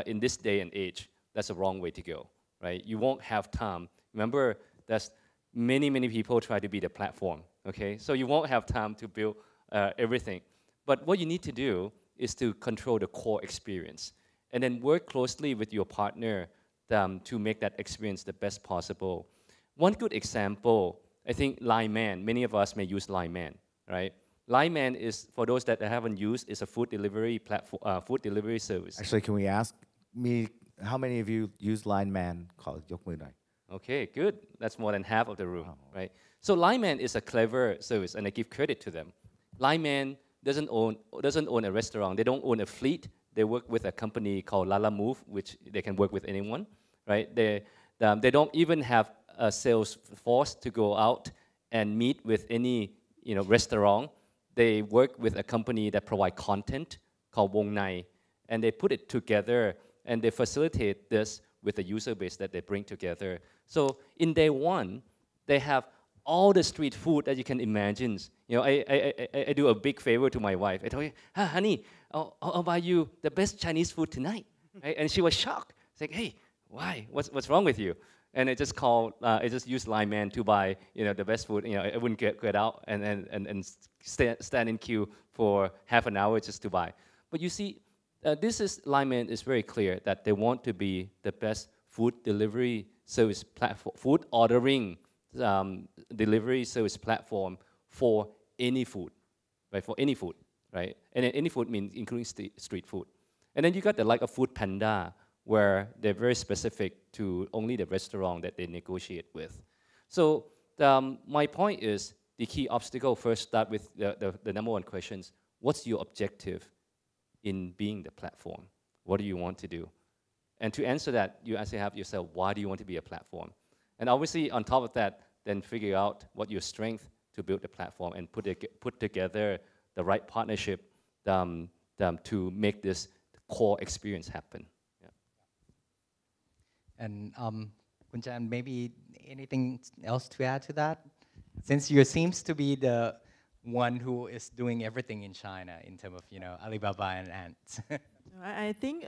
in this day and age, that's the wrong way to go, right? You won't have time. Remember, there's many people try to be the platform, okay? So you won't have time to build everything. But what you need to do is to control the core experience, and then work closely with your partner to make that experience the best possible. One good example, I think Line Man, many of us may use Line Man, right? Line Man is, for those that haven't used, is a food delivery platform, food delivery service. Actually, can we ask me, how many of you use Line Man? Okay, good. That's more than half of the room, right? So Line Man is a clever service, and I give credit to them. Line Man doesn't own a restaurant. They don't own a fleet. They work with a company called Lala Move, which they can work with anyone, right? They don't even have a sales force to go out and meet with any restaurant. They work with a company that provide content called Wong Nai, and they put it together, and they facilitate this with the user base that they bring together. So in day one, they have all the street food that you can imagine. I do a big favor to my wife. I told her, honey, I'll buy you the best Chinese food tonight. Right? And she was shocked. It's like, hey, why? What's wrong with you? And I just used Line Man to buy, the best food. I wouldn't get out and stand in queue for half an hour just to buy. But you see, Line Man is very clear that they want to be the best food delivery service platform, food ordering delivery service platform for any food, right? For any food, right? And then any food means including street food. And then you got the like a Food Panda, where they're very specific to only the restaurant that they negotiate with. So my point is, the key obstacle, first start with the number one questions. What's your objective in being the platform? What do you want to do? And to answer that, you actually have yourself, why do you want to be a platform? And obviously, on top of that, then figure out what your strength to build the platform, and put together the right partnership to make this core experience happen. Yeah. And Kunjan, maybe anything else to add to that? Since you seems to be the one who is doing everything in China in terms of Alibaba and Ant. I think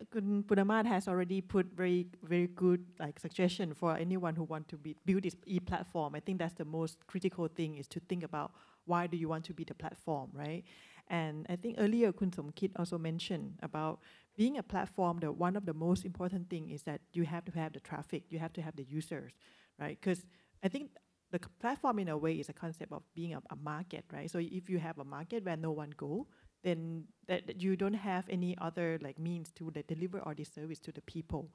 Punnamas has already put very good suggestion for anyone who want to build this e-platform. I think that's the most critical thing, is to think about why do you want to be the platform, right? And I think earlier Kun Somkid also mentioned about being a platform. One of the most important thing is that you have to have the traffic, you have to have the users, right? Because I think the platform in a way is a concept of being a market, right? So if you have a market where no one go, then that you don't have any other means to deliver all this service to the people.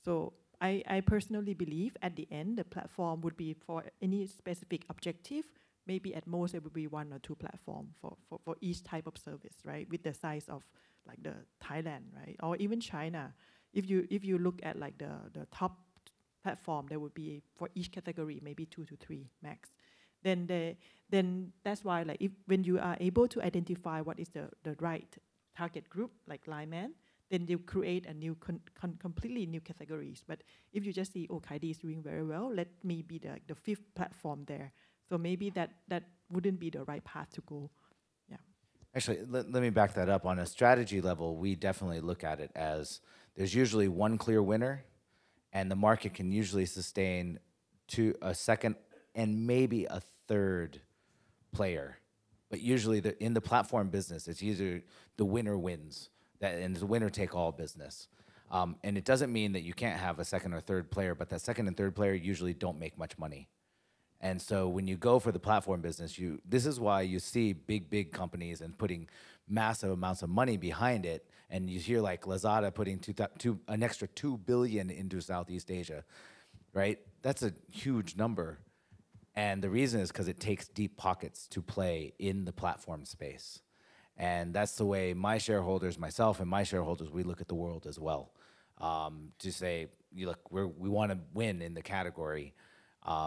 So I personally believe at the end, the platform would be for any specific objective. Maybe at most it would be 1 or 2 platforms for each type of service, right? With the size of the Thailand, right? Or even China. If you look at the top platform, there would be for each category maybe 2 to 3 max. Then that's why when you are able to identify what is the right target group, like Line Man, then you create a new, completely new categories. But if you just see, oh, Kaidi is doing very well, let me be the fifth platform there. So maybe that wouldn't be the right path to go. Yeah. Actually, let me back that up. On a strategy level, we definitely look at it as there's usually one clear winner, and the market can usually sustain to a second and maybe a third player. But usually in the platform business, it's either the winner wins, and it's a winner-take-all business. And it doesn't mean that you can't have a second or third player, but that second and third player usually don't make much money. And so when you go for the platform business, this is why you see big companies and putting massive amounts of money behind it. And you hear like Lazada putting an extra $2 billion into Southeast Asia, right? That's a huge number. And the reason is because it takes deep pockets to play in the platform space. And that's the way my shareholders, myself and my shareholders, we look at the world as well. To say, look, we want to win in the category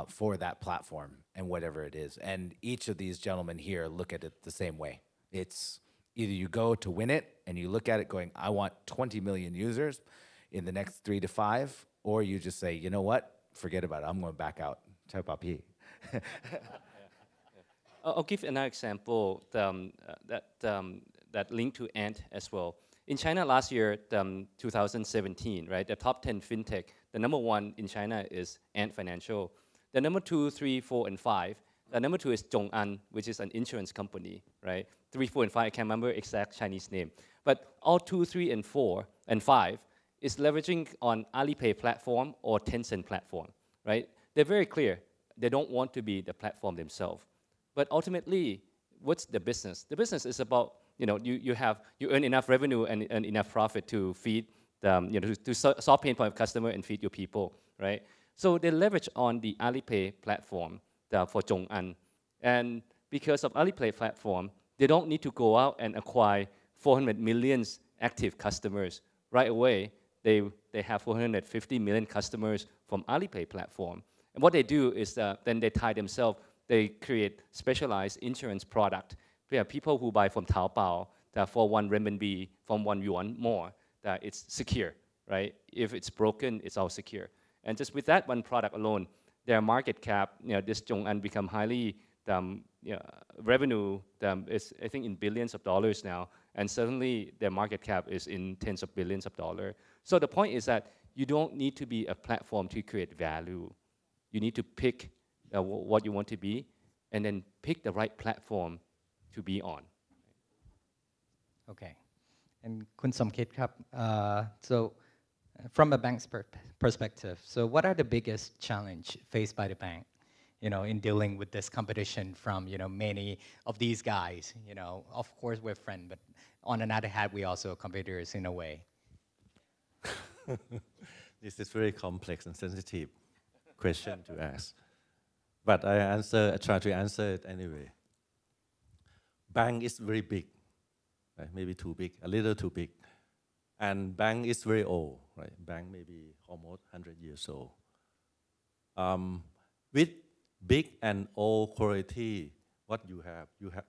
for that platform and whatever it is. And each of these gentlemen here look at it the same way. It's either you go to win it and you look at it going, I want 20 million users in the next 3 to 5, or you just say, you know what, forget about it, I'm going to back out. I'll give another example that linked to Ant as well. In China last year, 2017, right, the top 10 FinTech, the number 1 in China is Ant Financial. The number 2, 3, 4, and 5, the number 2 is Zhong'an, which is an insurance company, right? 3, 4, and 5, I can't remember exact Chinese name. But all 2, 3, and 4, and 5 is leveraging on Alipay platform or Tencent platform, right? They're very clear. They don't want to be the platform themselves. But ultimately, what's the business? The business is about, you earn enough revenue and earn enough profit to feed to solve pain point of customer and feed your people, right? So they leverage on the Alipay platform for Zhong'an. And because of Alipay platform, they don't need to go out and acquire 400 million active customers. Right away, they have 450 million customers from Alipay platform. And what they do is then they tie themselves, they create specialized insurance product. We have people who buy from Taobao for 1 renminbi, from 1 yuan more, that it's secure, right? If it's broken, it's all secure. And just with that one product alone, their market cap, this Zhong'an become highly, revenue is, I think, in billions of dollars now. And suddenly their market cap is in tens of billions of dollars. So the point is that you don't need to be a platform to create value. You need to pick what you want to be, and then pick the right platform to be on. Okay. And Kun Somkid, so from a bank's perspective, so what are the biggest challenge faced by the bank, in dealing with this competition from, many of these guys? Of course we're friends, but on another hand, we also competitors in a way. This is very complex and sensitive question to ask. But I try to answer it anyway. Bank is very big, right? Maybe too big, a little too big. And bank is very old, right? Bank maybe almost 100 years old. With big and old quality, what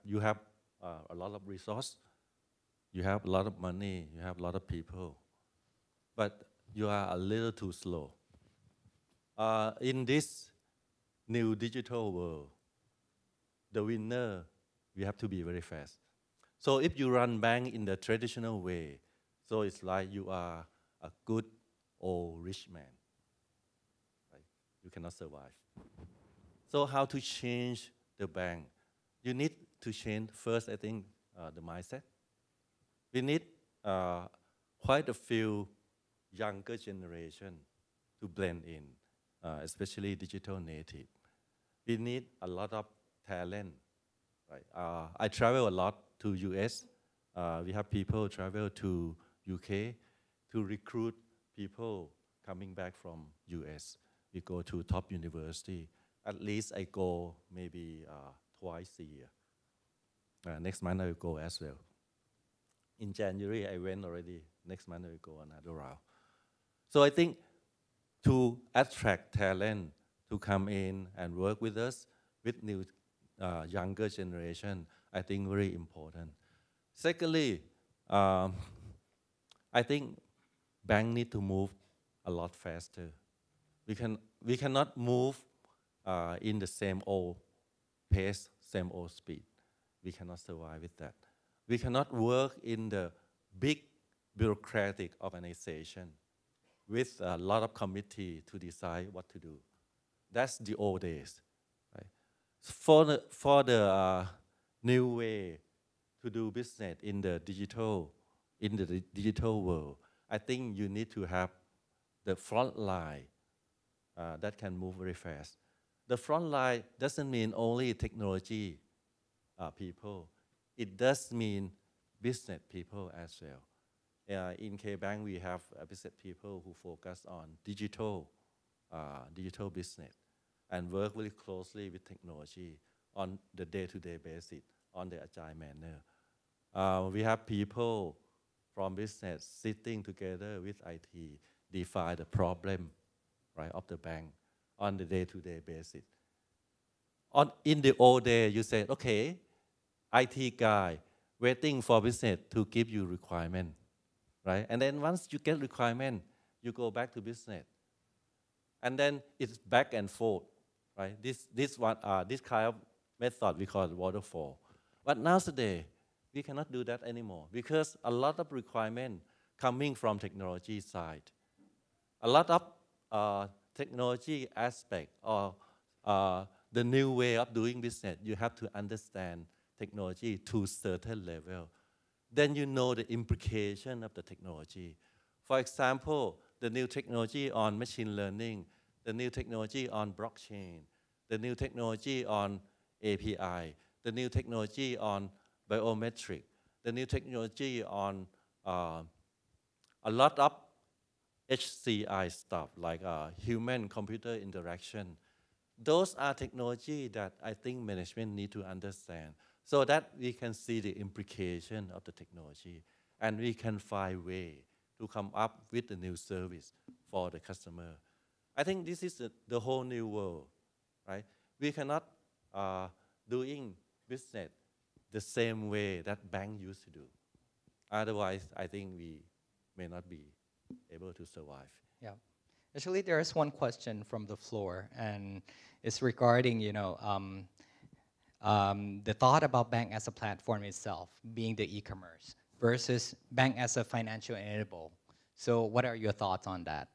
you have a lot of resource, you have a lot of money, you have a lot of people, but you are a little too slow. In this new digital world, the winner, we have to be very fast. So if you run bank in the traditional way, so it's like you are a good old rich man, right? You cannot survive. So how to change the bank? You need to change first, I think, the mindset. We need quite a few younger generation to blend in, especially digital native. We need a lot of talent, right? I travel a lot to US. We have people travel to UK to recruit people coming back from US. We go to top university. At least I go maybe twice a year. Next month I will go as well. In January I went already. Next month I will go another round. So I think to attract talent to come in and work with us, with new younger generation, I think very important. Secondly, I think bank need to move a lot faster. We cannot move in the same old pace, same old speed. We cannot survive with that. We cannot work in the big bureaucratic organization with a lot of committee to decide what to do. That's the old days. Right? For the new way to do business in the digital world, I think you need to have the front line that can move very fast. The front line doesn't mean only technology people. It does mean business people as well. In K-Bank, we have business people who focus on digital business and work very closely with technology on the day-to-day basis, on the agile manner. We have people from business sitting together with IT, define the problem, right, of the bank on the day-to-day basis. In the old day, you said, okay, IT guy waiting for business to give you requirement, right? And then once you get requirement, you go back to business. And then it's back and forth, right? This kind of method we call waterfall. But nowadays, we cannot do that anymore because a lot of requirement coming from technology side. A lot of technology aspect or the new way of doing business, you have to understand technology to a certain level. Then you know the implication of the technology. For example, the new technology on machine learning, the new technology on blockchain, the new technology on API, the new technology on biometric, the new technology on a lot of HCI stuff like human-computer interaction. Those are technology that I think management need to understand so that we can see the implication of the technology and we can find way to come up with a new service for the customer. I think this is the whole new world, right? We cannot doing business the same way that bank used to do. Otherwise, I think we may not be able to survive. Yeah. Actually, there is one question from the floor, and it's regarding, the thought about bank as a platform itself, being the e-commerce, versus bank as a financial enable. So what are your thoughts on that?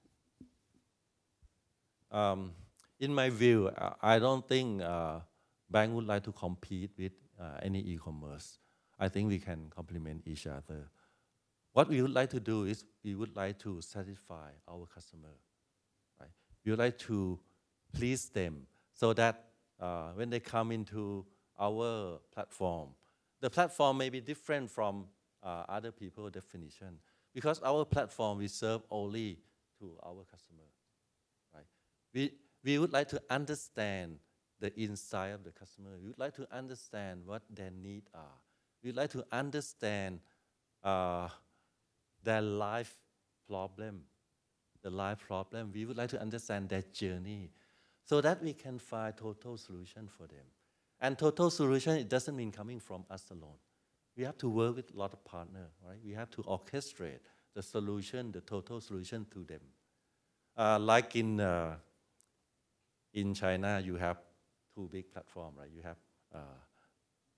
In my view, I don't think bank would like to compete with any e-commerce. I think we can complement each other. What we would like to do is we would like to satisfy our customer. Right? We would like to please them so that when they come into our platform, the platform may be different from other people's definition because our platform we serve only to our customer. Right? We would like to understand the inside of the customer. We would like to understand what their needs are. We would like to understand their life problem. We would like to understand their journey so that we can find total solution for them. And total solution, it doesn't mean coming from us alone. We have to work with a lot of partners, right? We have to orchestrate the solution, the total solution to them. Like in China, you have two big platforms, right? You have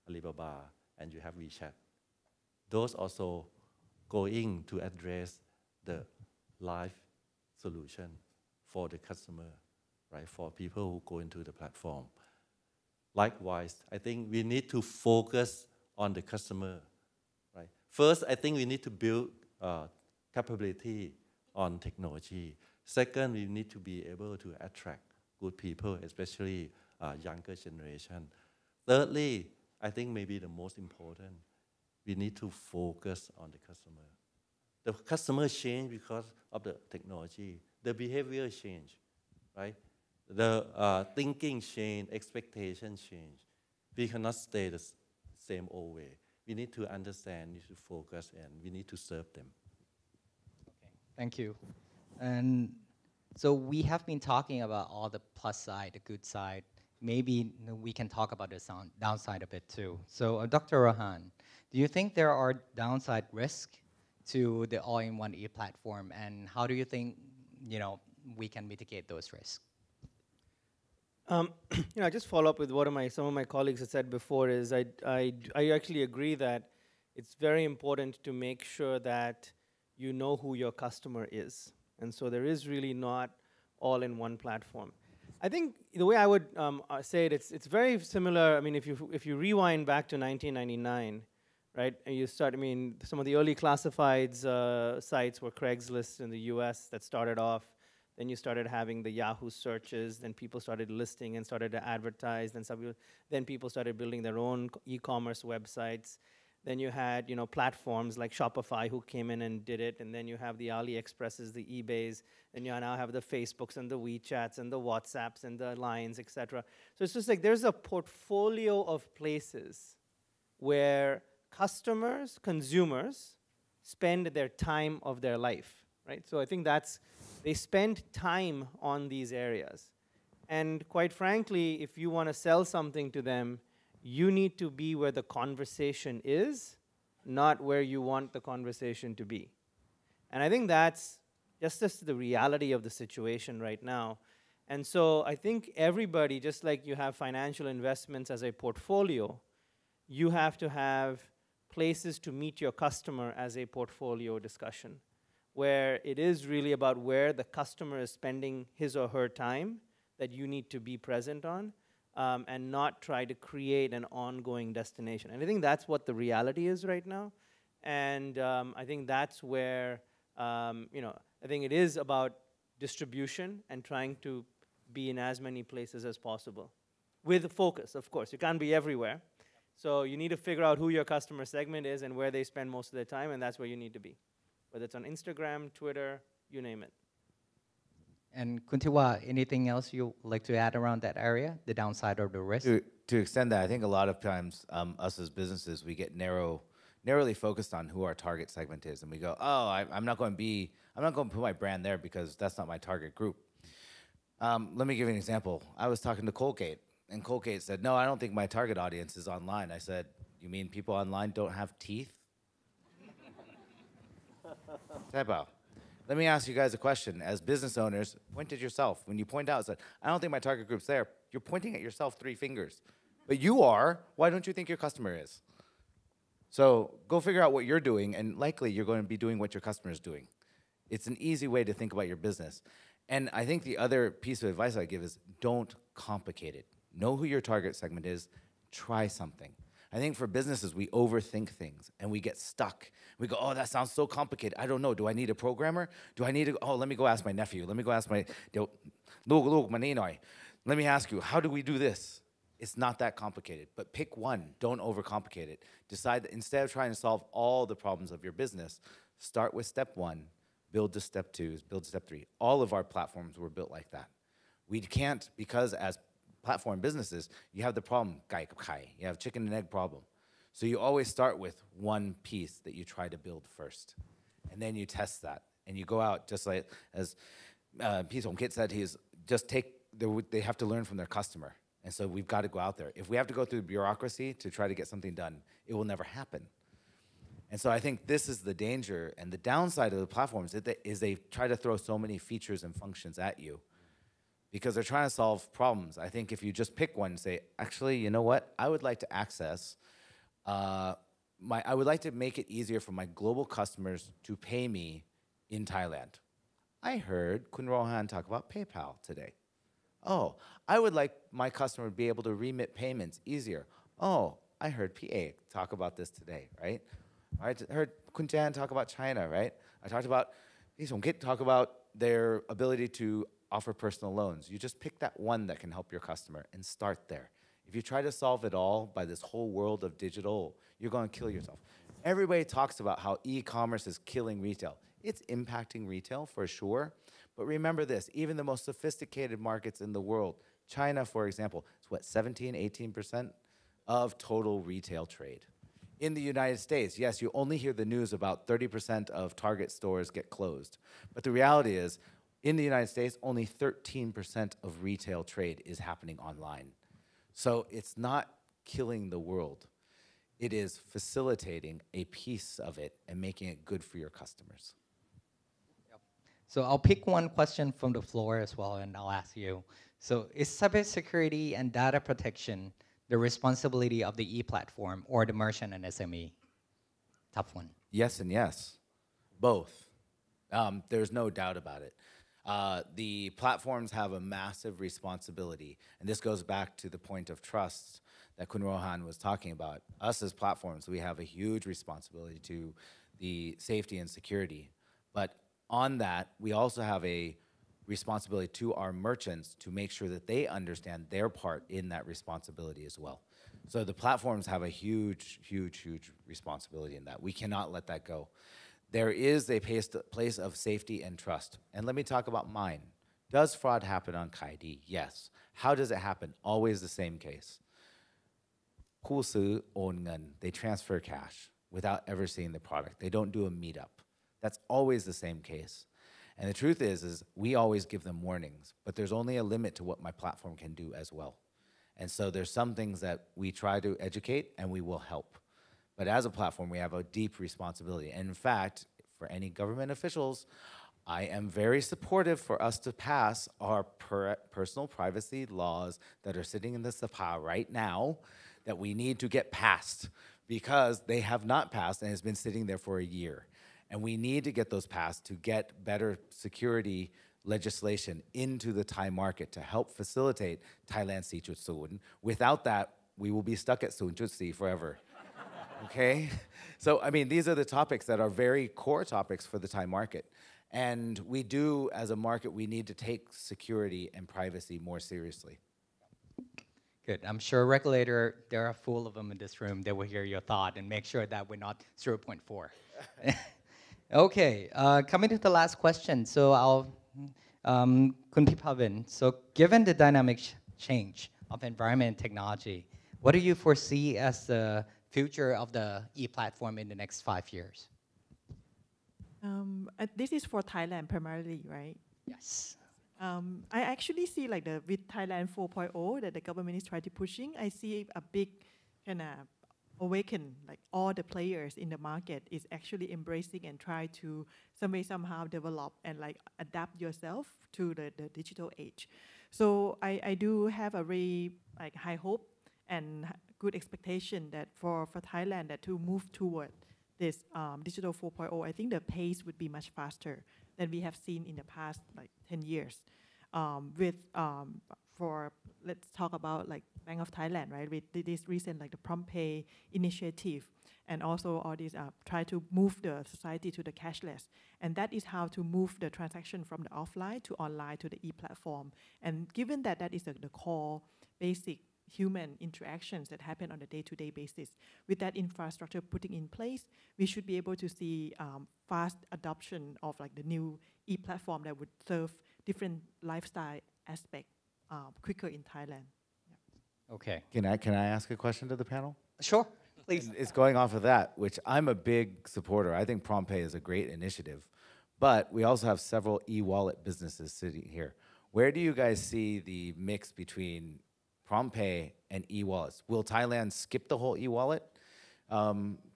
Alibaba and you have WeChat. Those also going to address the life solution for the customer, right? For people who go into the platform. Likewise, I think we need to focus on the customer, right? First, I think we need to build capability on technology. Second, we need to be able to attract good people, especially younger generation. Thirdly, I think maybe the most important, we need to focus on the customer. The customer change because of the technology. The behavior change, right? The thinking change, expectation change. We cannot stay the same old way. We need to understand, need to focus, and we need to serve them. Okay, thank you. And so we have been talking about all the plus side, the good side. Maybe we can talk about the downside of it too. So Dr. Rohan, do you think there are downside risks to the all-in-one e-platform, and how do you think, we can mitigate those risks? I just follow up with what some of my colleagues have said before. Is I actually agree that it's very important to make sure that you know who your customer is, and so there is really not all in one platform. I think the way I would say it, it's very similar. I mean, if you rewind back to 1999, right, and you start. I mean, some of the early classifieds sites were Craigslist in the U.S. that started off. Then you started having the Yahoo searches. Then people started listing and started to advertise. Then people started building their own e-commerce websites. Then you had platforms like Shopify who came in and did it. And then you have the AliExpresses, the eBays. And you now have the Facebooks and the WeChats and the WhatsApps and the Lines, etc. So it's just like there's a portfolio of places where customers, consumers, spend their time of their life, right? So I think they spend time on these areas. And quite frankly, if you want to sell something to them, you need to be where the conversation is, not where you want the conversation to be. And I think that's just the reality of the situation right now. And so I think everybody, just like you have financial investments as a portfolio, you have to have places to meet your customer as a portfolio discussion, where it is really about where the customer is spending his or her time that you need to be present on, and not try to create an ongoing destination. And I think that's what the reality is right now. And I think that's where, I think it is about distribution and trying to be in as many places as possible. With focus, of course. You can't be everywhere. So you need to figure out who your customer segment is and where they spend most of their time, and that's where you need to be. Whether it's on Instagram, Twitter, you name it. And Tiwa, anything else you'd like to add around that area, the downside or the risk? To extend that, I think a lot of times us as businesses, we get narrowly focused on who our target segment is, and we go, oh, I'm not going to put my brand there because that's not my target group. Let me give you an example. I was talking to Colgate, and Colgate said, no, I don't think my target audience is online. I said, you mean people online don't have teeth? Tiwa, let me ask you guys a question. As business owners, point at yourself. When you point out, say, I don't think my target group's there, you're pointing at yourself 3 fingers. But you are. Why don't you think your customer is? So go figure out what you're doing, and likely you're going to be doing what your customer is doing. It's an easy way to think about your business. And I think the other piece of advice I give is don't complicate it. Know who your target segment is. Try something. I think for businesses, we overthink things and we get stuck. We go, oh, that sounds so complicated. I don't know. Do I need a programmer? Do I need to, let me go ask my nephew. Let me go ask my, let me ask you, how do we do this? It's not that complicated, but pick one. Don't overcomplicate it. Decide that instead of trying to solve all the problems of your business, start with step 1, build to step 2, build to step 3. All of our platforms were built like that. We can't, because as platform businesses, you have the problem, you have chicken and egg problem. So you always start with one piece that you try to build first. And then you test that. And you go out, just like as Somkid said, they have to learn from their customer. And so we've got to go out there. If we have to go through bureaucracy to try to get something done, it will never happen. And so I think this is the danger and the downside of the platforms is they try to throw so many features and functions at you, because they're trying to solve problems. I think if you just pick one and say, actually, you know what? I would like to access, I would like to make it easier for my global customers to pay me in Thailand. I heard Kun Rohan talk about PayPal today. Oh, I would like my customer to be able to remit payments easier. Oh, I heard PA talk about this today, right? I heard Kun Jan talk about China, right? I talked about, Somkid talk about their ability to offer personal loans. You just pick that one that can help your customer and start there. If you try to solve it all by this whole world of digital, you're going to kill yourself. Everybody talks about how e-commerce is killing retail. It's impacting retail for sure, but remember this, even the most sophisticated markets in the world, China, for example, is what, 17, 18% of total retail trade. In the United States, yes, you only hear the news about 30% of Target stores get closed, but the reality is, in the United States, only 13% of retail trade is happening online. So it's not killing the world. It is facilitating a piece of it and making it good for your customers. So I'll pick one question from the floor as well, and I'll ask you. So is cybersecurity and data protection the responsibility of the e-platform or the merchant and SME? Tough one. Yes and yes, both. There's no doubt about it. The platforms have a massive responsibility, and this goes back to the point of trust that Kun Rohan was talking about. Us as platforms, we have a huge responsibility to the safety and security. But on that, we also have a responsibility to our merchants to make sure that they understand their part in that responsibility as well. So the platforms have a huge, huge, huge responsibility in that. We cannot let that go. There is a place of safety and trust. And let me talk about mine. Does fraud happen on Kaidi? Yes. How does it happen? Always the same case. ผู้ซื้อโอนเงิน they transfer cash without ever seeing the product. They don't do a meetup. That's always the same case. And the truth is we always give them warnings, but there's only a limit to what my platform can do as well. And so there's some things that we try to educate and we will help. But as a platform, we have a deep responsibility. And in fact, for any government officials, I am very supportive for us to pass our personal privacy laws that are sitting in the Sabha right now that we need to get passed because they have not passed and it's been sitting there for a year. And we need to get those passed to get better security legislation into the Thai market to help facilitate Thailand 4.0. Without that, we will be stuck at 0.4 forever. Okay? So, I mean, these are the topics that are very core topics for the Thai market. And we do, as a market, we need to take security and privacy more seriously. Good. I'm sure regulator, there are full of them in this room. They will hear your thought and make sure that we're not 0.4. Okay, coming to the last question. So I'll, Kun Pipavin, so given the dynamic change of environment and technology, what do you foresee as the future of the e-platform in the next 5 years? This is for Thailand primarily, right? Yes. I actually see like with Thailand 4.0 that the government is trying to pushing, I see a big kind of awaken, like all the players in the market is actually embracing and try to some way somehow develop and like adapt yourself to the digital age. So I do have a really like high hope and good expectation that for Thailand that to move toward this digital 4.0, I think the pace would be much faster than we have seen in the past like 10 years. Let's talk about like Bank of Thailand, right? With this recent like the Prompt Pay initiative, and also all these try to move the society to the cashless, and that is how to move the transaction from the offline to online to the e-platform. And given that that is the core basic human interactions that happen on a day-to-day basis, with that infrastructure putting in place, we should be able to see fast adoption of like the new e-platform that would serve different lifestyle aspects quicker in Thailand. Yeah. Okay. Can I ask a question to the panel? Sure, please. And it's going off of that, which I'm a big supporter. I think Prompt Pay is a great initiative, but we also have several e-wallet businesses sitting here. Where do you guys see the mix between Prompt Pay and e-wallets? Will Thailand skip the whole e-wallet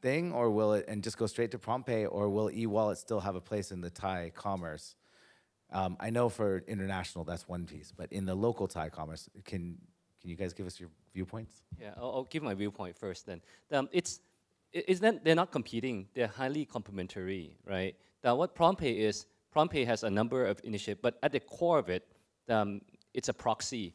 thing, or will it and just go straight to Prompt Pay, or will e-wallet still have a place in the Thai commerce? I know for international that's one piece, but in the local Thai commerce, can you guys give us your viewpoints? Yeah, I'll give my viewpoint first then. It's that they're not competing, they're highly complementary, right? What Prompt Pay is, Prompt Pay has a number of initiatives, but at the core of it, it's a proxy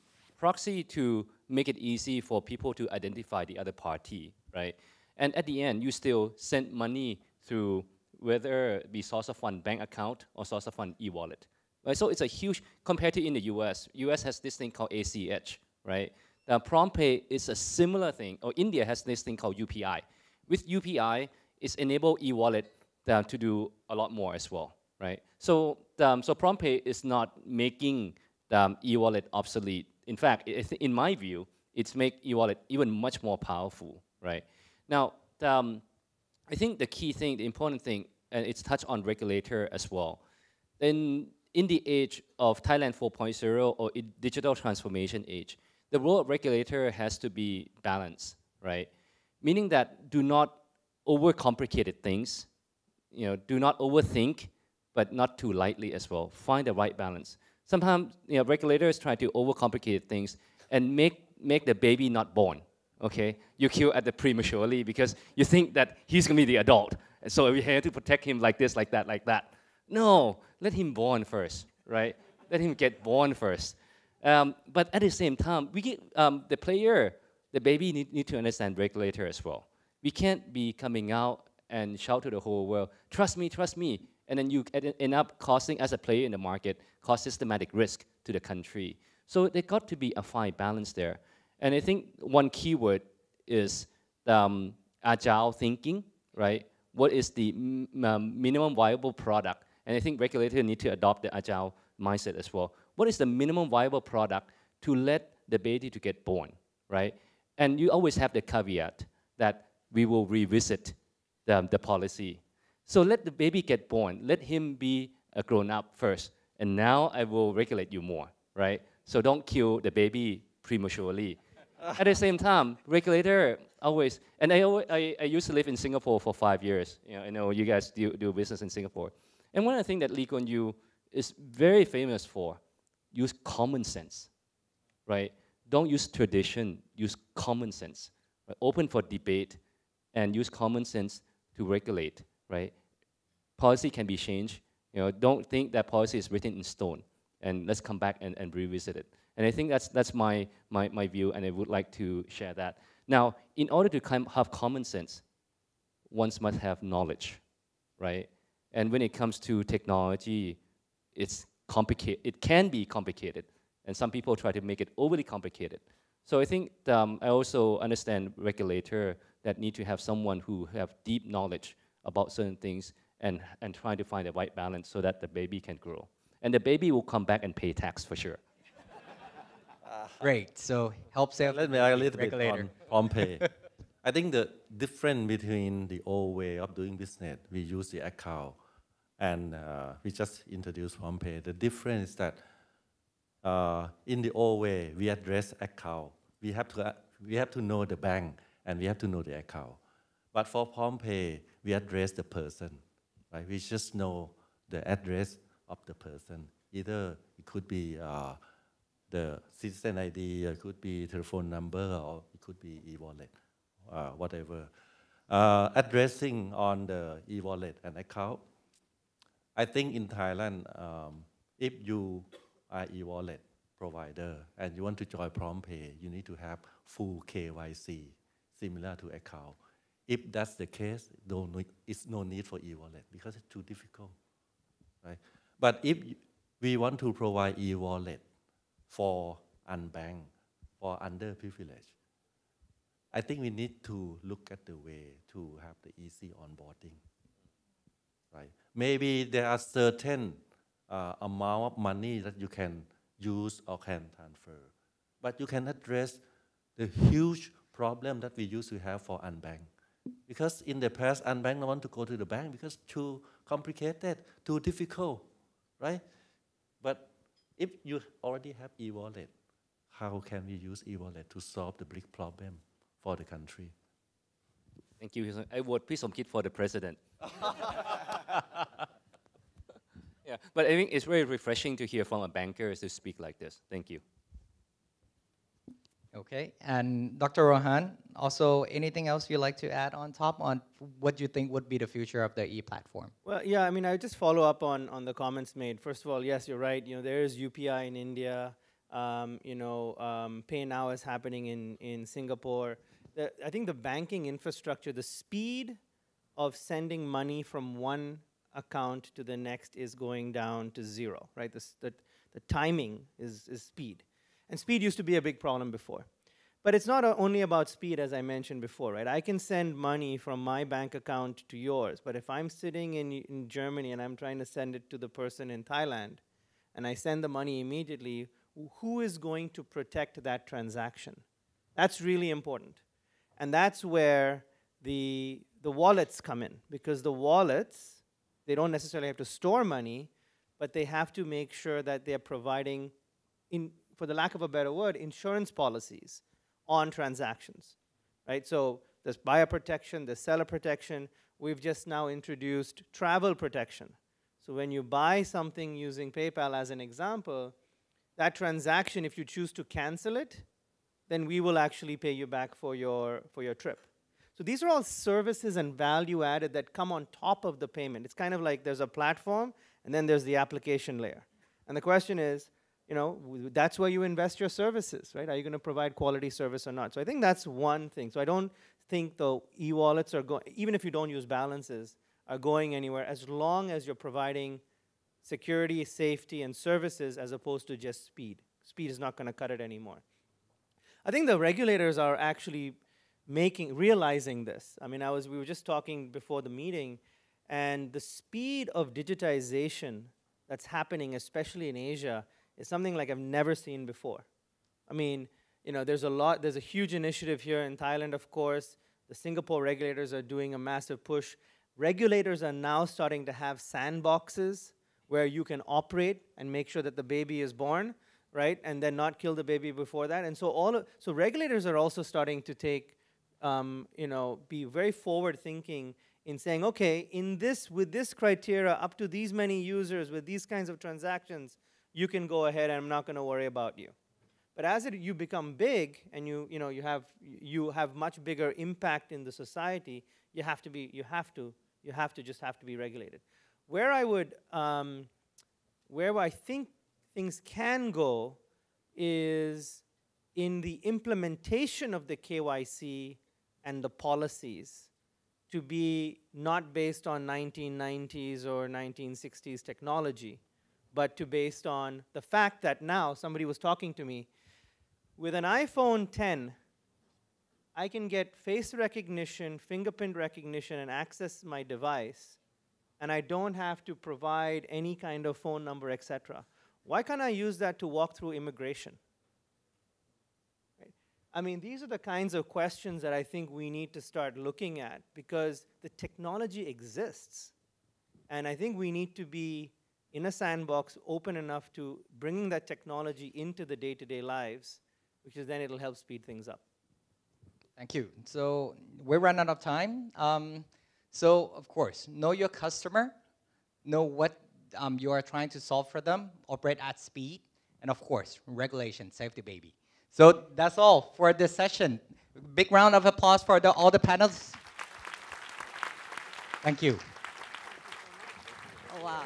to make it easy for people to identify the other party, right? And at the end, you still send money through whether it be source of fund bank account or source of fund e-wallet. Right? So it's a huge, compared to in the US, US has this thing called ACH, right? The Prompt Pay is a similar thing, or India has this thing called UPI. With UPI, it's enable e-wallet to do a lot more as well, right? So Prompt Pay is not making the e-wallet obsolete. In fact, in my view, it's make e-wallet even much more powerful, right? Now, I think the key thing, the important thing, and it's touched on regulator as well. In the age of Thailand 4.0 or digital transformation age, the role of regulator has to be balanced, right? meaning that do not overcomplicate things, do not overthink, but not too lightly as well. Find the right balance. Sometimes regulators try to overcomplicate things and make the baby not born. Okay, you kill at the prematurely because you think that he's gonna be the adult, and so we have to protect him like this, like that, like that. No, let him born first, right? Let him get born first. But at the same time, the player, the baby need to understand regulator as well. We can't be coming out and shout to the whole world, trust me, and then you end up causing, as a player in the market, cause systematic risk to the country. So there got to be a fine balance there. And I think one keyword is agile thinking, right? What is the minimum viable product? And I think regulators need to adopt the agile mindset as well. What is the minimum viable product to let the baby to get born, right? And you always have the caveat that we will revisit the policy. So let the baby get born. Let him be a grown-up first. And now I will regulate you more, right? So don't kill the baby prematurely. At the same time, regulator always, and I used to live in Singapore for 5 years. I know you guys do business in Singapore. And one of the things that Lee Kuan Yew is very famous for, use common sense, right? Don't use tradition, use common sense. Right? Open for debate and use common sense to regulate, right? Policy can be changed. Don't think that policy is written in stone. And let's come back and revisit it. And I think that's my view, and I would like to share that. Now, in order to have common sense, one must have knowledge, right? And when it comes to technology, it's complicated. It can be complicated, and some people try to make it overly complicated. So I think I also understand regulator that need to have someone who have deep knowledge about certain things and trying to find the right balance so that the baby can grow. And the baby will come back and pay tax for sure. Great. So help save. Let me add a little regulator. bit on pay. I think the difference between the old way of doing business, we use the account, and we just introduced PromptPay. The difference is that in the old way, we address account. We have to know the bank, and we have to know the account. But for PromptPay, we address the person. Right? We just know the address of the person. Either it could be the citizen ID, it could be telephone number, or it could be e-wallet, whatever. Addressing on the e-wallet and account, I think in Thailand, if you are e-wallet provider and you want to join PromptPay, you need to have full KYC, similar to account. If that's the case, it's no need for e-wallet because it's too difficult, right? But if we want to provide e-wallet for unbanked, for underprivileged, I think we need to look at the way to have the easy onboarding, right? Maybe there are certain amount of money that you can use or can transfer, but you can address the huge problem that we used to have for unbanked. Because in the past, unbanked don't want to go to the bank because too complicated, too difficult, right? But if you already have e-wallet, how can we use e-wallet to solve the big problem for the country? Thank you. I vote Somkid for the president. Yeah, but I think it's very refreshing to hear from a banker to speak like this. Thank you. Okay, and Dr. Rohan, also anything else you'd like to add on top on what you think would be the future of the e-platform? Well, yeah, I mean, I would just follow up on the comments made. First of all, yes, you're right. There is UPI in India. Pay Now is happening in Singapore. I think the banking infrastructure, the speed of sending money from one account to the next is going down to zero, right? The timing is speed. And speed used to be a big problem before. But it's not only about speed, as I mentioned before, right? I can send money from my bank account to yours, but if I'm sitting in Germany and I'm trying to send it to the person in Thailand, and I send the money immediately, who is going to protect that transaction? That's really important. And that's where the wallets come in, because the wallets, they don't necessarily have to store money, but they have to make sure that they're providing, for the lack of a better word, insurance policies on transactions, right? So there's buyer protection, there's seller protection. We've just now introduced travel protection. So when you buy something using PayPal as an example, that transaction, if you choose to cancel it, then we will actually pay you back for your trip. So these are all services and value added that come on top of the payment. It's kind of like there's a platform, and then there's the application layer. And the question is, that's where you invest your services, right? Are you going to provide quality service or not? So I think that's one thing. So I don't think the e-wallets are going, even if you don't use balances, are going anywhere as long as you're providing security, safety, and services as opposed to just speed. Speed is not going to cut it anymore. I think the regulators are actually realizing this. I mean, we were just talking before the meeting, and the speed of digitization that's happening, especially in Asia, is something like I've never seen before. I mean, there's a huge initiative here in Thailand, of course. The Singapore regulators are doing a massive push. Regulators are now starting to have sandboxes where you can operate and make sure that the baby is born, right? And then not kill the baby before that. And so regulators are also starting to take, be very forward-thinking in saying, okay, with this criteria, up to these many users, with these kinds of transactions, you can go ahead and I'm not going to worry about you. But as you become big and you have much bigger impact in the society, you have to be regulated. Where I think things can go is in the implementation of the KYC and the policies to be not based on 1990s or 1960s technology, but based on the fact that now, somebody was talking to me, with an iPhone 10, I can get face recognition, fingerprint recognition, and access my device, and I don't have to provide any kind of phone number, etc. Why can't I use that to walk through immigration? Right? I mean, these are the kinds of questions that I think we need to start looking at, because the technology exists. And I think we need to be in a sandbox open enough to bringing that technology into the day-to-day lives, because then it'll help speed things up. Thank you. So we're running out of time. So of course, know your customer, know what you are trying to solve for them, operate at speed, and of course, regulation, save the baby. So that's all for this session. Big round of applause for all the panelists. Thank you. Oh, wow.